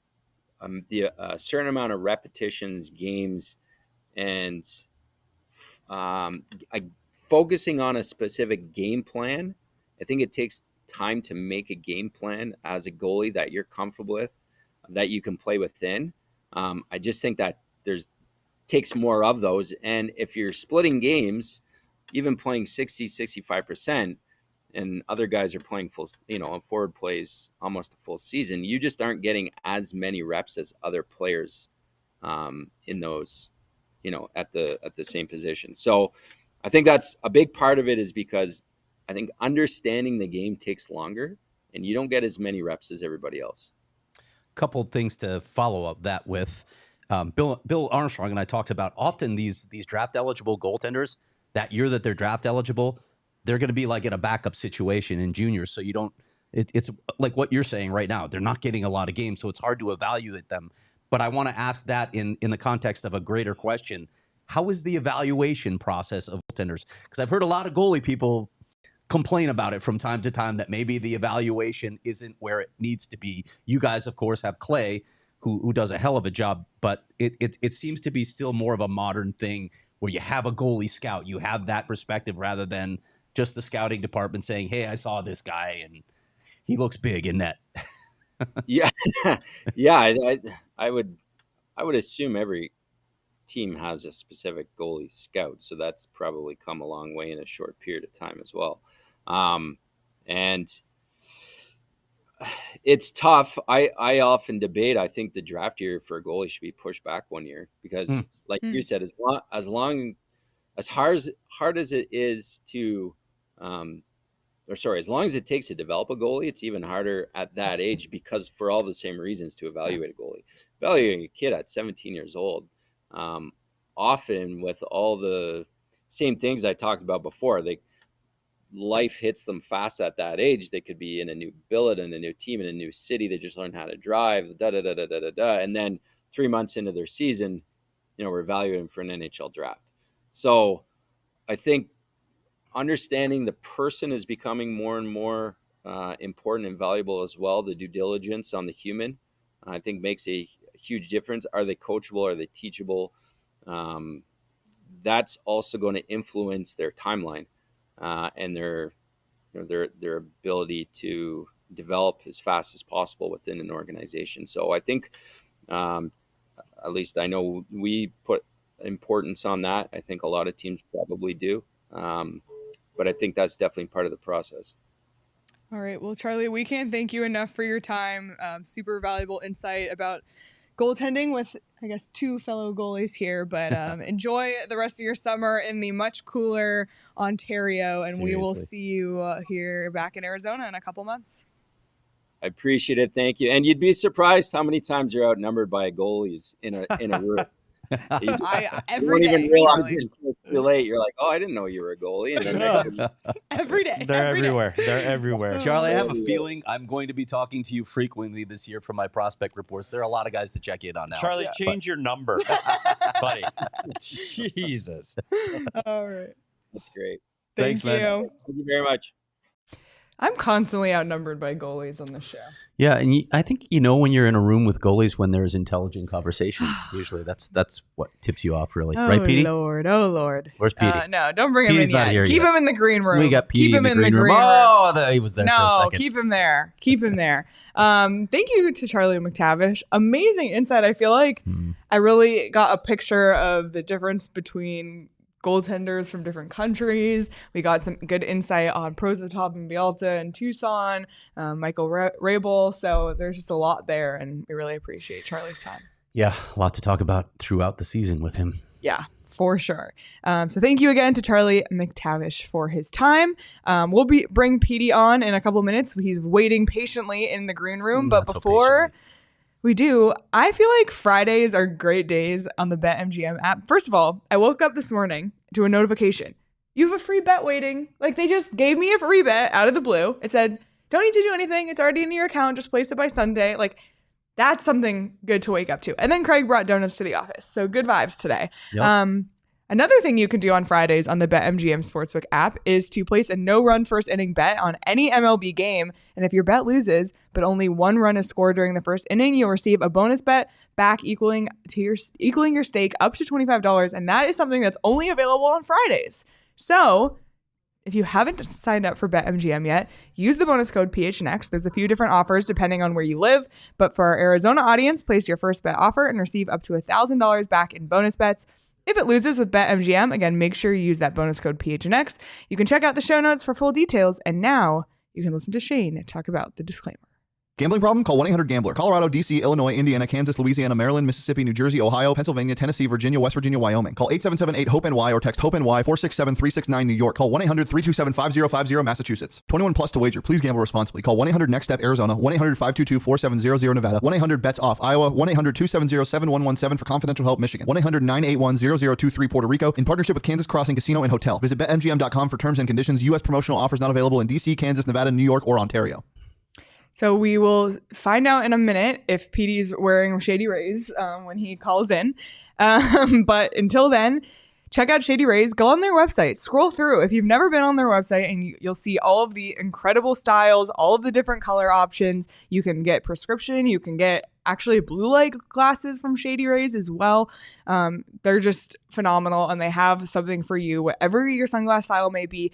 Speaker 3: a certain amount of repetitions, games, and focusing on a specific game plan. I think it takes time to make a game plan as a goalie that you're comfortable with, that you can play within. I just think that takes more of those. And if you're splitting games, even playing 65%, and other guys are playing full, forward plays almost a full season, you just aren't getting as many reps as other players in those, at the same position. So I think that's a big part of it, is because I think understanding the game takes longer and you don't get as many reps as everybody else.
Speaker 2: Couple of things to follow up that with. Bill Armstrong and I talked about often these draft eligible goaltenders, that year that they're draft eligible, they're going to be like in a backup situation in juniors. So it's like what you're saying right now. They're not getting a lot of games, so it's hard to evaluate them. But I want to ask that in the context of a greater question. How is the evaluation process of goaltenders? Because I've heard a lot of goalie people complain about it from time to time, that maybe the evaluation isn't where it needs to be. You guys, of course, have Clay, who does a hell of a job, but it seems to be still more of a modern thing where you have a goalie scout. You have that perspective rather than just the scouting department saying, hey, I saw this guy and he looks big in net.
Speaker 3: Yeah. I would assume every team has a specific goalie scout. So that's probably come a long way in a short period of time as well. And it's tough. I often debate. I think the draft year for a goalie should be pushed back 1 year because, like you said, as hard as it is to, as long as it takes to develop a goalie, it's even harder at that age because for all the same reasons to evaluate a goalie. Evaluating a kid at 17 years old, often with all the same things I talked about before, life hits them fast at that age. They could be in a new billet, in a new team, in a new city. They just learn how to drive, and then 3 months into their season, we're evaluating for an NHL draft. So I think understanding the person is becoming more and more important and valuable as well. The due diligence on the human, I think, makes a huge difference. Are they coachable? Are they teachable? That's also going to influence their timeline and their ability to develop as fast as possible within an organization. So I think, at least I know we put importance on that. I think a lot of teams probably do. But I think that's definitely part of the process.
Speaker 1: All right. Well, Charlie, we can't thank you enough for your time. Super valuable insight about goaltending with, I guess, two fellow goalies here. But enjoy the rest of your summer in the much cooler Ontario. And we will see you here back in Arizona in a couple months.
Speaker 3: I appreciate it. Thank you. And you'd be surprised how many times you're outnumbered by goalies in a room.
Speaker 1: Every
Speaker 3: you don't
Speaker 1: day,
Speaker 3: even realize it until it's too late. You're like, oh, I didn't know you were a goalie. And then
Speaker 1: every day.
Speaker 5: They're everywhere. They're everywhere.
Speaker 4: Charlie, I have a feeling I'm going to be talking to you frequently this year for my prospect reports. There are a lot of guys to check in on now.
Speaker 5: Charlie, change your number, buddy. Jesus.
Speaker 1: All right.
Speaker 3: That's great.
Speaker 4: Thanks, man.
Speaker 3: Thank you very much.
Speaker 1: I'm constantly outnumbered by goalies on this show.
Speaker 2: Yeah, and I think when you're in a room with goalies when there's intelligent conversation. Usually, that's what tips you off, really, right, Petey?
Speaker 1: Oh Lord!
Speaker 2: Where's Petey?
Speaker 1: No, don't bring him
Speaker 2: Petey's
Speaker 1: in
Speaker 2: not
Speaker 1: yet.
Speaker 2: here
Speaker 1: Keep
Speaker 2: yet.
Speaker 1: him in the green room.
Speaker 2: We got Petey
Speaker 1: keep him in the green room.
Speaker 2: Oh, he was there for a
Speaker 1: No,
Speaker 2: second.
Speaker 1: keep him there. Keep him there. Thank you to Charlie McTavish. Amazing insight. I feel like I really got a picture of the difference between goaltenders from different countries. We got some good insight on Prosvetov and Bialta and Tucson, Michael Rabel. So there's just a lot there, and we really appreciate Charlie's time.
Speaker 2: Yeah, a lot to talk about throughout the season with him.
Speaker 1: Yeah, for sure. So thank you again to Charlie McTavish for his time. We'll bring Petey on in a couple minutes. He's waiting patiently in the green room. But before we do, I feel like Fridays are great days on the BetMGM app. First of all, I woke up this morning to a notification. You have a free bet waiting. Like, they just gave me a free bet out of the blue. It said, don't need to do anything. It's already in your account. Just place it by Sunday. Like, that's something good to wake up to. And then Craig brought donuts to the office. So good vibes today. Yep. Another thing you can do on Fridays on the BetMGM Sportsbook app is to place a no-run first inning bet on any MLB game. And if your bet loses, but only one run is scored during the first inning, you'll receive a bonus bet back equaling your stake up to $25. And that is something that's only available on Fridays. So if you haven't signed up for BetMGM yet, use the bonus code PHNX. There's a few different offers depending on where you live. But for our Arizona audience, place your first bet offer and receive up to $1,000 back in bonus bets. If it loses with BetMGM, again, make sure you use that bonus code PHNX. You can check out the show notes for full details. And now you can listen to Shane talk about the disclaimer.
Speaker 6: Gambling problem? Call 1-800-GAMBLER. Colorado, D.C., Illinois, Indiana, Kansas, Louisiana, Maryland, Mississippi, New Jersey, Ohio, Pennsylvania, Tennessee, Virginia, West Virginia, Wyoming. Call 877-8-HOPE-NY or text HOPE-NY 467-369 New York. Call 1-800-327-5050 Massachusetts. 21 plus to wager. Please gamble responsibly. Call 1-800-NEXT-STEP Arizona. 1-800-522-4700 Nevada. 1-800-BETS-OFF Iowa. 1-800-270-7117 for confidential help Michigan. 1-800-981-0023 Puerto Rico. In partnership with Kansas Crossing Casino and Hotel. Visit BetMGM.com for terms and conditions. U.S. promotional offers not available in D.C., Kansas, Nevada, New York, or Ontario.
Speaker 1: So we will find out in a minute if Petey's wearing Shady Rays when he calls in. But until then, check out Shady Rays. Go on their website. Scroll through. If you've never been on their website, and you'll see all of the incredible styles, all of the different color options. You can get prescription. You can get actually blue light glasses from Shady Rays as well. They're just phenomenal, and they have something for you, whatever your sunglass style may be.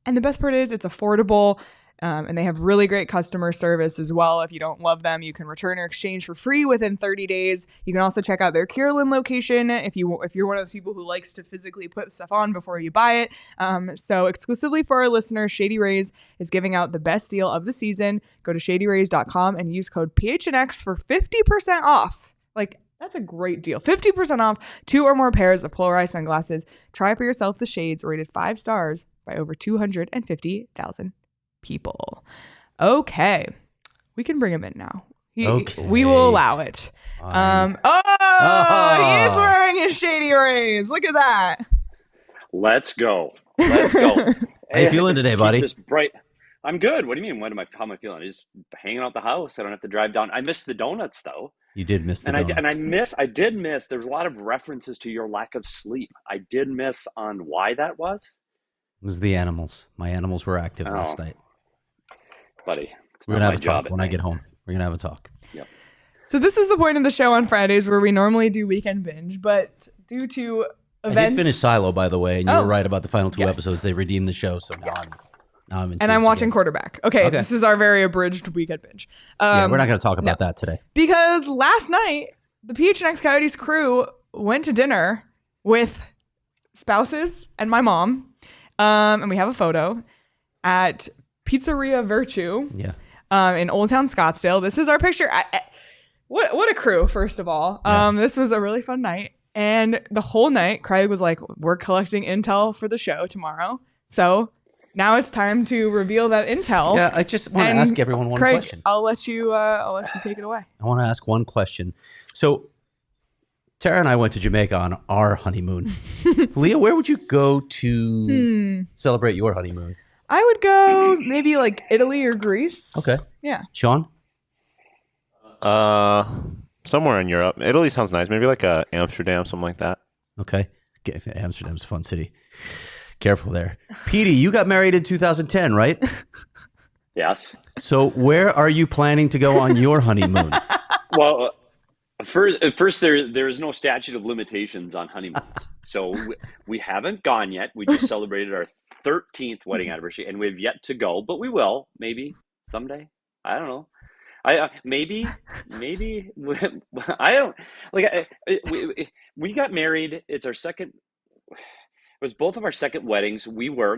Speaker 1: And the best part is it's affordable. And they have really great customer service as well. If you don't love them, you can return or exchange for free within 30 days. You can also check out their Kierland location if you're one of those people who likes to physically put stuff on before you buy it. So exclusively for our listeners, Shady Rays is giving out the best deal of the season. Go to shadyrays.com and use code PHNX for 50% off. Like, that's a great deal. 50% off 2 or more pairs of polarized sunglasses. Try for yourself the shades rated 5 stars by over 250,000 people. Okay. We can bring him in now. We will allow it. He is wearing his Shady Rays. Look at that.
Speaker 7: Let's go. How
Speaker 2: you feeling today, buddy?
Speaker 7: This bright. I'm good. What do you mean? How am I feeling? Just hanging out the house. I don't have to drive down. I missed the donuts though.
Speaker 2: You did miss the donuts.
Speaker 7: I did miss. There's a lot of references to your lack of sleep. I did miss on why that was.
Speaker 2: It was the animals. My animals were active last night.
Speaker 7: Buddy,
Speaker 2: we're gonna have a talk when I get home. We're gonna have a talk.
Speaker 7: Yep.
Speaker 1: So this is the point of the show on Fridays where we normally do weekend binge, but due to events,
Speaker 2: I did finish Silo, by the way, and you were right about the final 2 episodes. They redeemed the show, so now I'm
Speaker 1: watching Quarterback. Okay, this is our very abridged weekend binge.
Speaker 2: We're not going to talk about that today
Speaker 1: because last night the PHNX Coyotes crew went to dinner with spouses and my mom, and we have a photo at Pizzeria Virtue. In Old Town Scottsdale. This is our picture. What a crew, first of all. This was a really fun night. And the whole night, Craig was like, we're collecting intel for the show tomorrow. So now it's time to reveal that intel.
Speaker 2: Yeah, I just want to ask everyone one
Speaker 1: Craig,
Speaker 2: question.
Speaker 1: I'll let you take it away.
Speaker 2: I want to ask one question. So Tara and I went to Jamaica on our honeymoon. Leah, where would you go to celebrate your honeymoon?
Speaker 1: I would go maybe like Italy or Greece.
Speaker 2: Okay.
Speaker 1: Yeah.
Speaker 2: Sean?
Speaker 8: Somewhere in Europe. Italy sounds nice. Maybe like Amsterdam, something like that.
Speaker 2: Okay. Amsterdam's a fun city. Careful there. Petey, you got married in 2010, right?
Speaker 7: Yes.
Speaker 2: So where are you planning to go on your honeymoon?
Speaker 7: Well, first there is no statute of limitations on honeymoon. So we haven't gone yet. We just celebrated our 13th wedding anniversary, and we've yet to go, but we will maybe someday. I don't know. Maybe I don't like. We got married. It's our second. It was both of our second weddings. We were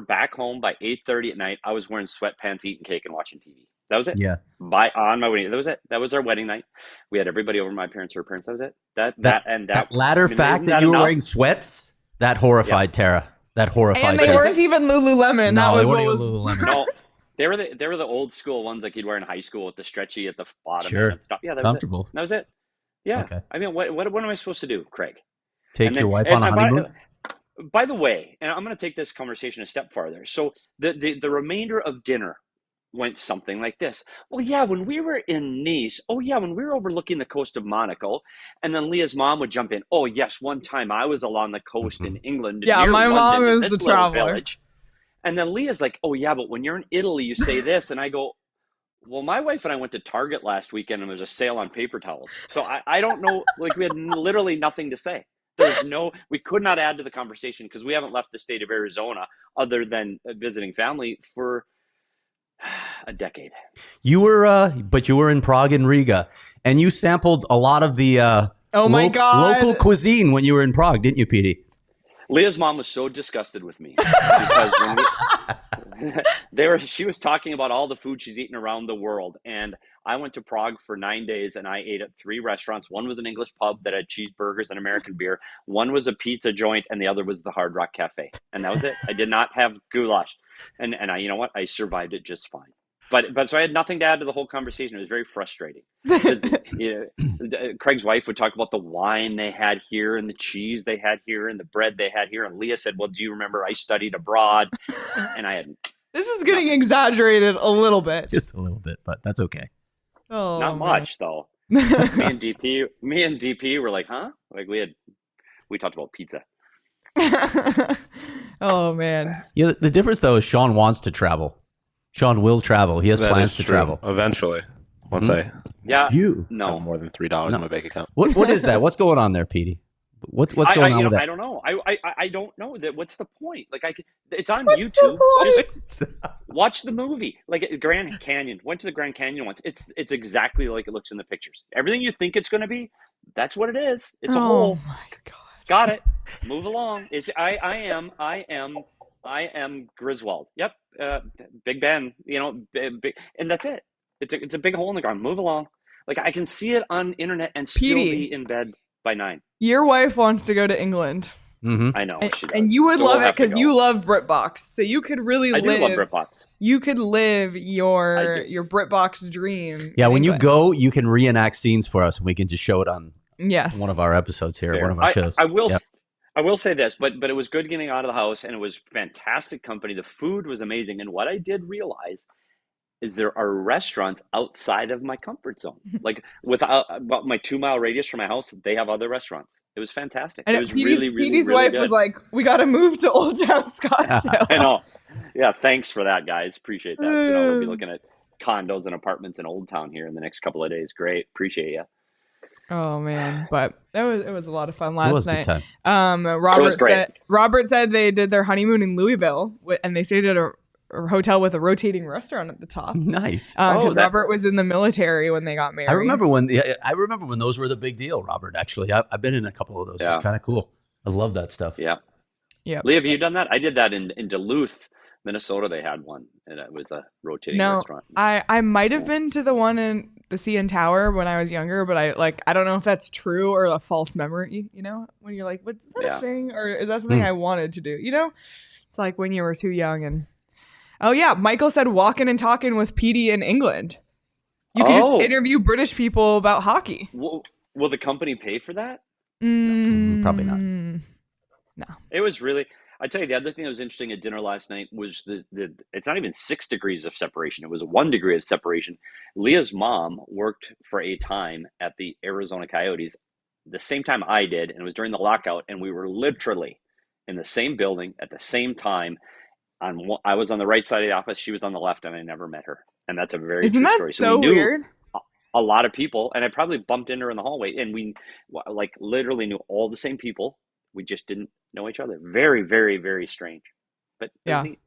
Speaker 7: back home by 8:30 at night. I was wearing sweatpants, eating cake, and watching TV. That was it.
Speaker 2: Yeah.
Speaker 7: On my wedding. That was it. That was our wedding night. We had everybody over, my parents, her parents. That was it. That
Speaker 2: latter fact that you were wearing sweats that horrified Tara. That horrified.
Speaker 1: And they weren't even Lululemon.
Speaker 2: No,
Speaker 1: that was
Speaker 2: they weren't
Speaker 1: what
Speaker 2: even
Speaker 1: was.
Speaker 2: Lululemon.
Speaker 7: No, they were the old school ones like you'd wear in high school with the stretchy at the bottom.
Speaker 2: Sure.
Speaker 7: And stuff. Yeah, that
Speaker 2: comfortable.
Speaker 7: Was it. Yeah.
Speaker 2: Okay.
Speaker 7: I mean, what am I supposed to do, Craig?
Speaker 2: Take your wife on a honeymoon?
Speaker 7: By the way, and I'm going to take this conversation a step farther. So the remainder of dinner went something like this. Well, yeah, when we were in Nice, when we were overlooking the coast of Monaco, and then Leah's mom would jump in. Oh, yes, one time I was along the coast in England.
Speaker 1: Yeah, my mom is the traveler.
Speaker 7: Village. And then Leah's like, oh, yeah, but when you're in Italy, you say this. And I go, well, my wife and I went to Target last weekend, and there's a sale on paper towels. So I don't know, like we had literally nothing to say. We could not add to the conversation because we haven't left the state of Arizona other than visiting family for a decade.
Speaker 2: You were in Prague and Riga, and you sampled a lot of the local cuisine when you were in Prague, didn't you, Petey?
Speaker 7: Leah's mom was so disgusted with me because she was talking about all the food she's eaten around the world, and I went to Prague for 9 days, and I ate at 3 restaurants. One was an English pub that had cheeseburgers and American beer. One was a pizza joint, and the other was the Hard Rock Cafe, and that was it. I did not have goulash, and I, you know what? I survived it just fine. But so I had nothing to add to the whole conversation. It was very frustrating. Craig's wife would talk about the wine they had here and the cheese they had here and the bread they had here. And Leah said, well, do you remember I studied abroad? And I hadn't.
Speaker 1: This is getting exaggerated a little bit.
Speaker 2: Just a little bit, but that's okay.
Speaker 1: Oh,
Speaker 7: not much, though. me and DP were like, huh? Like we talked about pizza.
Speaker 1: Oh, man.
Speaker 2: Yeah, the difference, though, is Sean wants to travel. Sean will travel. He has plans to travel.
Speaker 8: Eventually. Once I
Speaker 7: have
Speaker 8: more than $3 in my bank account.
Speaker 2: What is that? What's going on there, Petey? What's going on with that?
Speaker 7: I don't know. I don't know that. What's the point? Like it's on
Speaker 1: What's
Speaker 7: YouTube.
Speaker 1: the
Speaker 7: Just watch the movie. Like Grand Canyon. Went to the Grand Canyon once. It's exactly like it looks in the pictures. Everything you think it's going to be, that's what it is. It's a hole.
Speaker 1: Oh my God.
Speaker 7: Got it. Move along. It's I am Griswold. Yep. Big Ben. Big, and that's it. It's a big hole in the ground. Move along. Like I can see it on internet and still be in bed by 9.
Speaker 1: Your wife wants to go to England.
Speaker 2: Mm-hmm.
Speaker 7: I know. She does.
Speaker 1: And you would
Speaker 7: So
Speaker 1: love
Speaker 7: we'll
Speaker 1: it
Speaker 7: have to
Speaker 1: because
Speaker 7: go.
Speaker 1: you love BritBox. So you could really
Speaker 7: I
Speaker 1: live.
Speaker 7: do love Britbox.
Speaker 1: You could live
Speaker 7: I
Speaker 1: your BritBox dream.
Speaker 2: Yeah,
Speaker 1: in
Speaker 2: when you
Speaker 1: England.
Speaker 2: go, you can reenact scenes for us, and we can just show it on
Speaker 1: Yes.
Speaker 2: one of our episodes here,
Speaker 7: Fair.
Speaker 2: one of our shows.
Speaker 7: I will.
Speaker 2: Yep.
Speaker 7: I will say this, but it was good getting out of the house, and it was fantastic company. The food was amazing, and what I did realize is there are restaurants outside of my comfort zone. Like about my 2-mile radius from my house, they have other restaurants. It was fantastic.
Speaker 1: And
Speaker 7: it was
Speaker 1: Petey's,
Speaker 7: really
Speaker 1: Petey's
Speaker 7: really
Speaker 1: wife
Speaker 7: good.
Speaker 1: was like, "We got to move to Old Town Scottsdale."
Speaker 7: I know. Yeah, thanks for that, guys. Appreciate that. So now we'll be looking at condos and apartments in Old Town here in the next couple of days. Great, appreciate you.
Speaker 1: Oh man, but it was a lot of fun
Speaker 2: It was
Speaker 1: last
Speaker 2: a good
Speaker 1: night.
Speaker 2: time.
Speaker 7: It was great.
Speaker 1: Robert said they did their honeymoon in Louisville, and they stayed at a hotel with a rotating restaurant at the top.
Speaker 2: Nice.
Speaker 1: Because
Speaker 7: that-
Speaker 1: Robert was in the military when they got married.
Speaker 2: I remember when those were the big deal, Robert. Actually, I've been in a couple of those.
Speaker 7: Yeah.
Speaker 2: It's kind of cool. I love that stuff.
Speaker 7: Yeah.
Speaker 1: Yeah.
Speaker 7: Lee, have you done that? I did that in Duluth, Minnesota. They had one, and it was a rotating
Speaker 1: No,
Speaker 7: restaurant.
Speaker 1: I might have been to the one in the CN Tower when I was younger, but I don't know if that's true or a false memory. You know, when you're like, "What's that
Speaker 7: Yeah.
Speaker 1: a thing?" Or is that something I wanted to do? You know, it's like when you were too young. And oh yeah, Michael said walking and talking with Petey in England. You could just interview British people about hockey.
Speaker 7: Will the company pay for that?
Speaker 2: Probably not.
Speaker 1: No.
Speaker 7: It was really. I tell you, the other thing that was interesting at dinner last night was the it's not even 6 degrees of separation. It was 1 degree of separation. Leah's mom worked for a time at the Arizona Coyotes the same time I did, and it was during the lockout, and we were literally in the same building at the same time. I was on the right side of the office, she was on the left, and I never met her. And that's a very
Speaker 1: Isn't
Speaker 7: true
Speaker 1: that
Speaker 7: story.
Speaker 1: so
Speaker 7: we knew
Speaker 1: weird?
Speaker 7: a lot of people, and I probably bumped into her in the hallway, and we like literally knew all the same people. We just didn't know each other. Very, very, very strange. But it was neat.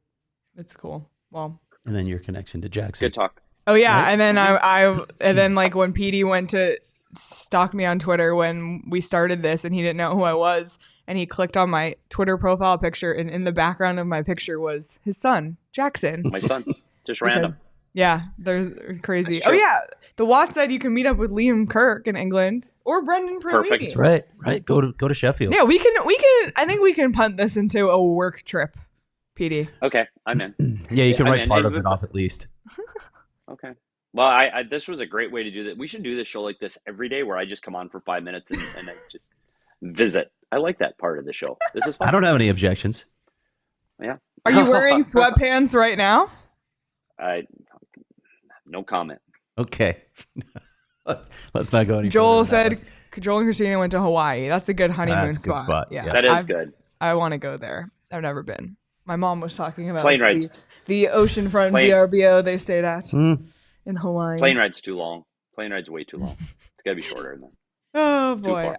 Speaker 1: It's cool. Well,
Speaker 2: And then your connection to Jackson.
Speaker 7: Good talk.
Speaker 1: oh yeah,
Speaker 2: Right?
Speaker 1: and then and then like when Petey went to stalk me on Twitter when we started this, and he didn't know who I was, and he clicked on my Twitter profile picture, and in the background of my picture was his son, Jackson.
Speaker 7: My son, just random.
Speaker 1: Yeah, they're crazy.
Speaker 7: That's
Speaker 1: Oh
Speaker 7: true.
Speaker 1: yeah, the Watt said you can meet up with Liam Kirk in England or Brendan Perlini.
Speaker 7: Perfect.
Speaker 2: That's right. Go to Sheffield.
Speaker 1: Yeah, we can. I think we can punt this into a work trip, PD.
Speaker 7: Okay, I'm in.
Speaker 2: Yeah, you can
Speaker 7: I'm
Speaker 2: write
Speaker 7: in.
Speaker 2: part of it off at least.
Speaker 7: Okay. Well, I this was a great way to do that. We should do this show like this every day, where I just come on for 5 minutes and I just visit. I like that part of the show. This is fun.
Speaker 2: I don't have any objections.
Speaker 7: Yeah.
Speaker 1: Are you wearing sweatpants right now?
Speaker 7: No comment.
Speaker 2: Okay. Let's not go any
Speaker 1: Joel
Speaker 2: further on that
Speaker 1: said
Speaker 2: one.
Speaker 1: Joel and Christina went to Hawaii. That's a good honeymoon
Speaker 2: That's a good spot.
Speaker 1: Yeah,
Speaker 2: Yeah.
Speaker 7: That is good.
Speaker 1: I want to go there. I've never been. My mom was talking about
Speaker 7: Plane rides.
Speaker 1: the oceanfront
Speaker 7: Plane-
Speaker 1: VRBO they stayed at
Speaker 2: Mm.
Speaker 1: in Hawaii.
Speaker 7: Plane ride's too long. Plane ride's way too long. It's got to be shorter than that.
Speaker 1: Oh
Speaker 7: Too
Speaker 1: boy.
Speaker 7: far.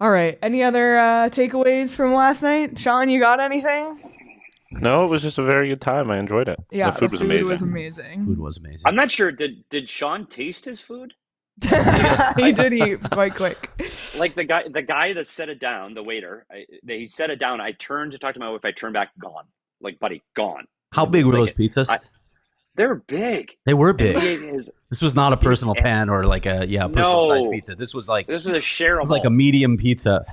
Speaker 1: All right. Any other takeaways from last night? Sean, you got anything?
Speaker 8: No, it was just a very good time. I enjoyed it.
Speaker 1: Yeah,
Speaker 8: the food was amazing.
Speaker 2: Food was amazing.
Speaker 7: I'm not sure. Did Sean taste his food?
Speaker 1: He did eat quite quick.
Speaker 7: Like the guy that set it down, the waiter. He set it down. I turned to talk to my wife. I turned back, gone. Like, buddy, gone.
Speaker 2: How big were those
Speaker 7: Like,
Speaker 2: pizzas?
Speaker 7: They're big.
Speaker 2: They were
Speaker 7: And he
Speaker 2: big.
Speaker 7: ate his-
Speaker 2: This was not a personal pan or like a personal size
Speaker 7: No.
Speaker 2: pizza. This was like
Speaker 7: This was a shareable.
Speaker 2: it was like a medium pizza.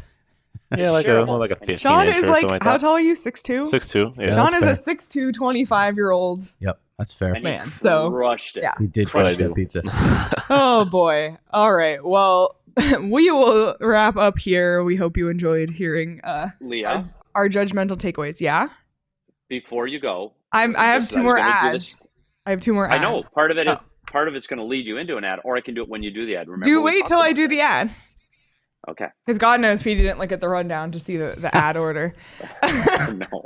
Speaker 8: Yeah, like
Speaker 7: Sure.
Speaker 8: more like a 15
Speaker 1: Sean
Speaker 8: inch
Speaker 1: is
Speaker 8: or
Speaker 1: like,
Speaker 8: something like
Speaker 1: how
Speaker 8: that.
Speaker 1: tall are you? 6'2"?
Speaker 8: 6'2". Yeah.
Speaker 1: Sean
Speaker 2: that's
Speaker 1: is
Speaker 2: fair.
Speaker 1: a 6'2", 25-year-old
Speaker 2: Yep, that's fair.
Speaker 7: And he
Speaker 1: man. So
Speaker 7: crushed it.
Speaker 1: yeah.
Speaker 2: He did
Speaker 8: That's what I
Speaker 2: crush that
Speaker 8: do.
Speaker 2: pizza.
Speaker 1: Oh boy. All right. Well, we will wrap up here. We hope you enjoyed hearing
Speaker 7: Leah,
Speaker 1: our judgmental takeaways. Yeah.
Speaker 7: before you go,
Speaker 1: I have
Speaker 7: just-
Speaker 1: two
Speaker 7: I was
Speaker 1: more
Speaker 7: gonna do
Speaker 1: ads.
Speaker 7: this-
Speaker 1: I have two more ads.
Speaker 7: I know part of it is
Speaker 1: Oh.
Speaker 7: part of it's going to lead you into an ad, or I can do it when you do the ad. Remember?
Speaker 1: Do
Speaker 7: we
Speaker 1: wait
Speaker 7: talked
Speaker 1: till I
Speaker 7: about
Speaker 1: do
Speaker 7: that.
Speaker 1: the ad.
Speaker 7: Okay.
Speaker 1: Because God knows Pete didn't look at the rundown to see the ad order.
Speaker 7: No.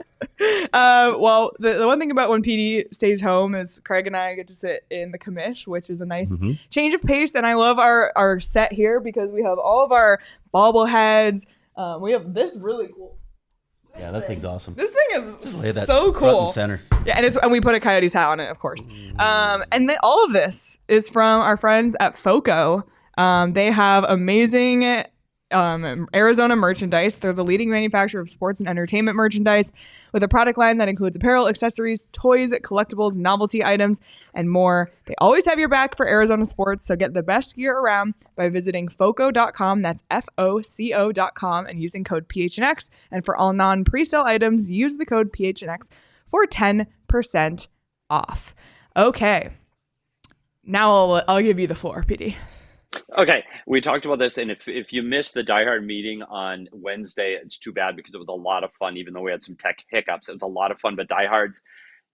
Speaker 1: Well, the one thing about when PD stays home is Craig and I get to sit in the commish, which is a nice change of pace. And I love our set here because we have all of our bobbleheads, We have this really cool.
Speaker 2: Yeah, that thing's awesome.
Speaker 1: This thing is
Speaker 2: Just lay that
Speaker 1: so
Speaker 2: front
Speaker 1: cool.
Speaker 2: and center.
Speaker 1: Yeah, and we put a Coyotes hat on it, of course. And all of this is from our friends at FOCO. They have amazing Arizona merchandise. They're the leading manufacturer of sports and entertainment merchandise with a product line that includes apparel, accessories, toys, collectibles, novelty items, and more. They always have your back for Arizona sports, so get the best gear around by visiting foco.com. That's FOCO.com and using code PHNX. And for all non-presale items, use the code PHNX for 10% off. Okay. Now I'll give you the floor, PD.
Speaker 7: Okay, we talked about this, and if you missed the Die Hard meeting on Wednesday, it's too bad because it was a lot of fun, even though we had some tech hiccups. It was a lot of fun, but Die Hard's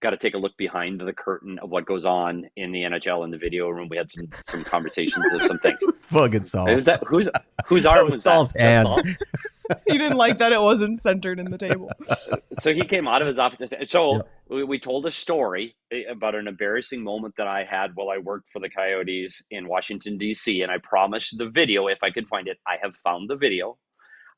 Speaker 7: got to take a look behind the curtain of what goes on in the NHL in the video room. We had some conversations of some things.
Speaker 2: Fucking Saul.
Speaker 7: Is that whose arm
Speaker 2: That
Speaker 7: was
Speaker 2: was Saul's
Speaker 7: that?
Speaker 2: hand.
Speaker 7: Saul?
Speaker 1: He didn't like that it wasn't centered in the table.
Speaker 7: So he came out of his office. So we told a story about an embarrassing moment that I had while I worked for the Coyotes in Washington, D.C. And I promised the video, if I could find it. I have found the video.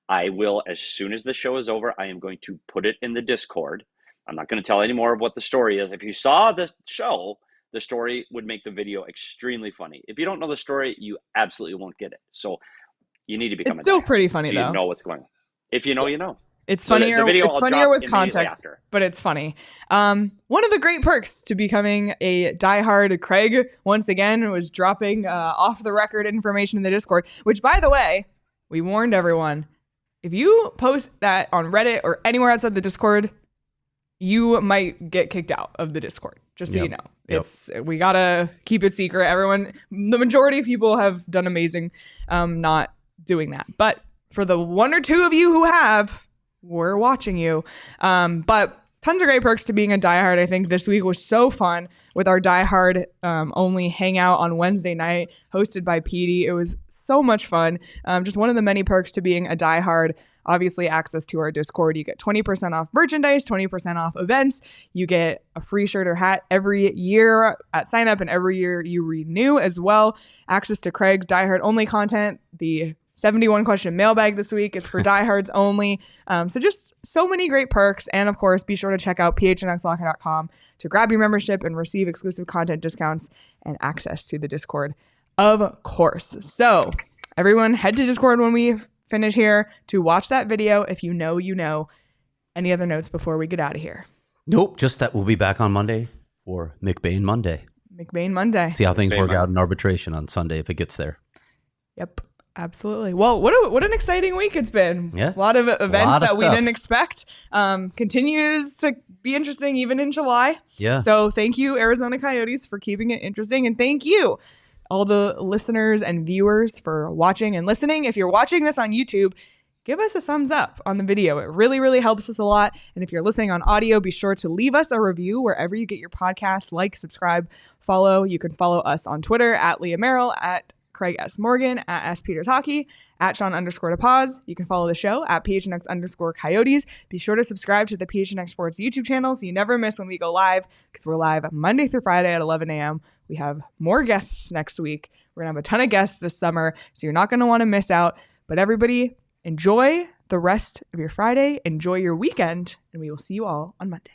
Speaker 7: I will, as soon as the show is over, I am going to put it in the Discord. I'm not going to tell any more of what the story is. If you saw the show, the story would make the video extremely funny. If you don't know the story, you absolutely won't get it. So you need to become
Speaker 1: It's still
Speaker 7: diehard
Speaker 1: pretty funny,
Speaker 7: so
Speaker 1: though.
Speaker 7: you know what's going on. If you know, you know.
Speaker 1: It's
Speaker 7: So the
Speaker 1: funnier.
Speaker 7: video
Speaker 1: It's
Speaker 7: I'll
Speaker 1: funnier
Speaker 7: drop
Speaker 1: with
Speaker 7: immediately
Speaker 1: context,
Speaker 7: after.
Speaker 1: but it's funny. One of the great perks to becoming a diehard, Craig once again was dropping off the record information in the Discord. Which, by the way, we warned everyone: if you post that on Reddit or anywhere outside the Discord, you might get kicked out of the Discord. Just so you know, we gotta keep it secret. Everyone, the majority of people have done amazing, not doing that. But for the one or two of you who have, we're watching you. But tons of great perks to being a diehard. I think this week was so fun with our diehard only hangout on Wednesday night, hosted by PD. It was so much fun. Just one of the many perks to being a diehard. Obviously, access to our Discord. You get 20% off merchandise, 20% off events. You get a free shirt or hat every year at sign up, and every year you renew as well. Access to Craig's diehard only content. The 71 question mailbag this week is for diehards only. So just so many great perks. And of course, be sure to check out phnxlocker.com to grab your membership and receive exclusive content discounts and access to the Discord, of course. So everyone head to Discord when we finish here to watch that video. If you know, you know. Any other notes before we get out of here?
Speaker 2: Nope, just that we'll be back on Monday for McBain Monday.
Speaker 1: McBain Monday.
Speaker 2: See how things
Speaker 7: McBain
Speaker 2: work
Speaker 7: Monday.
Speaker 2: out in arbitration on Sunday if it gets there.
Speaker 1: Yep. Absolutely. Well, what an exciting week it's been.
Speaker 2: Yeah.
Speaker 1: A lot of events
Speaker 2: lot of
Speaker 1: that we
Speaker 2: stuff.
Speaker 1: didn't expect. Continues to be interesting even in July.
Speaker 2: Yeah.
Speaker 1: So thank you, Arizona Coyotes, for keeping it interesting. And thank you, all the listeners and viewers, for watching and listening. If you're watching this on YouTube, give us a thumbs up on the video. It really, really helps us a lot. And if you're listening on audio, be sure to leave us a review wherever you get your podcasts. Like, subscribe, follow. You can follow us on Twitter at Leah Merrill, at Craig S. Morgan, at S. Peter Taki, at Sean_DePaz. You can follow the show at PHNX_Coyotes. Be sure to subscribe to the PHNX Sports YouTube channel so you never miss when we go live, because we're live Monday through Friday at 11 a.m. We have more guests next week. We're going to have a ton of guests this summer, so you're not going to want to miss out. But everybody, enjoy the rest of your Friday. Enjoy your weekend, and we will see you all on Monday.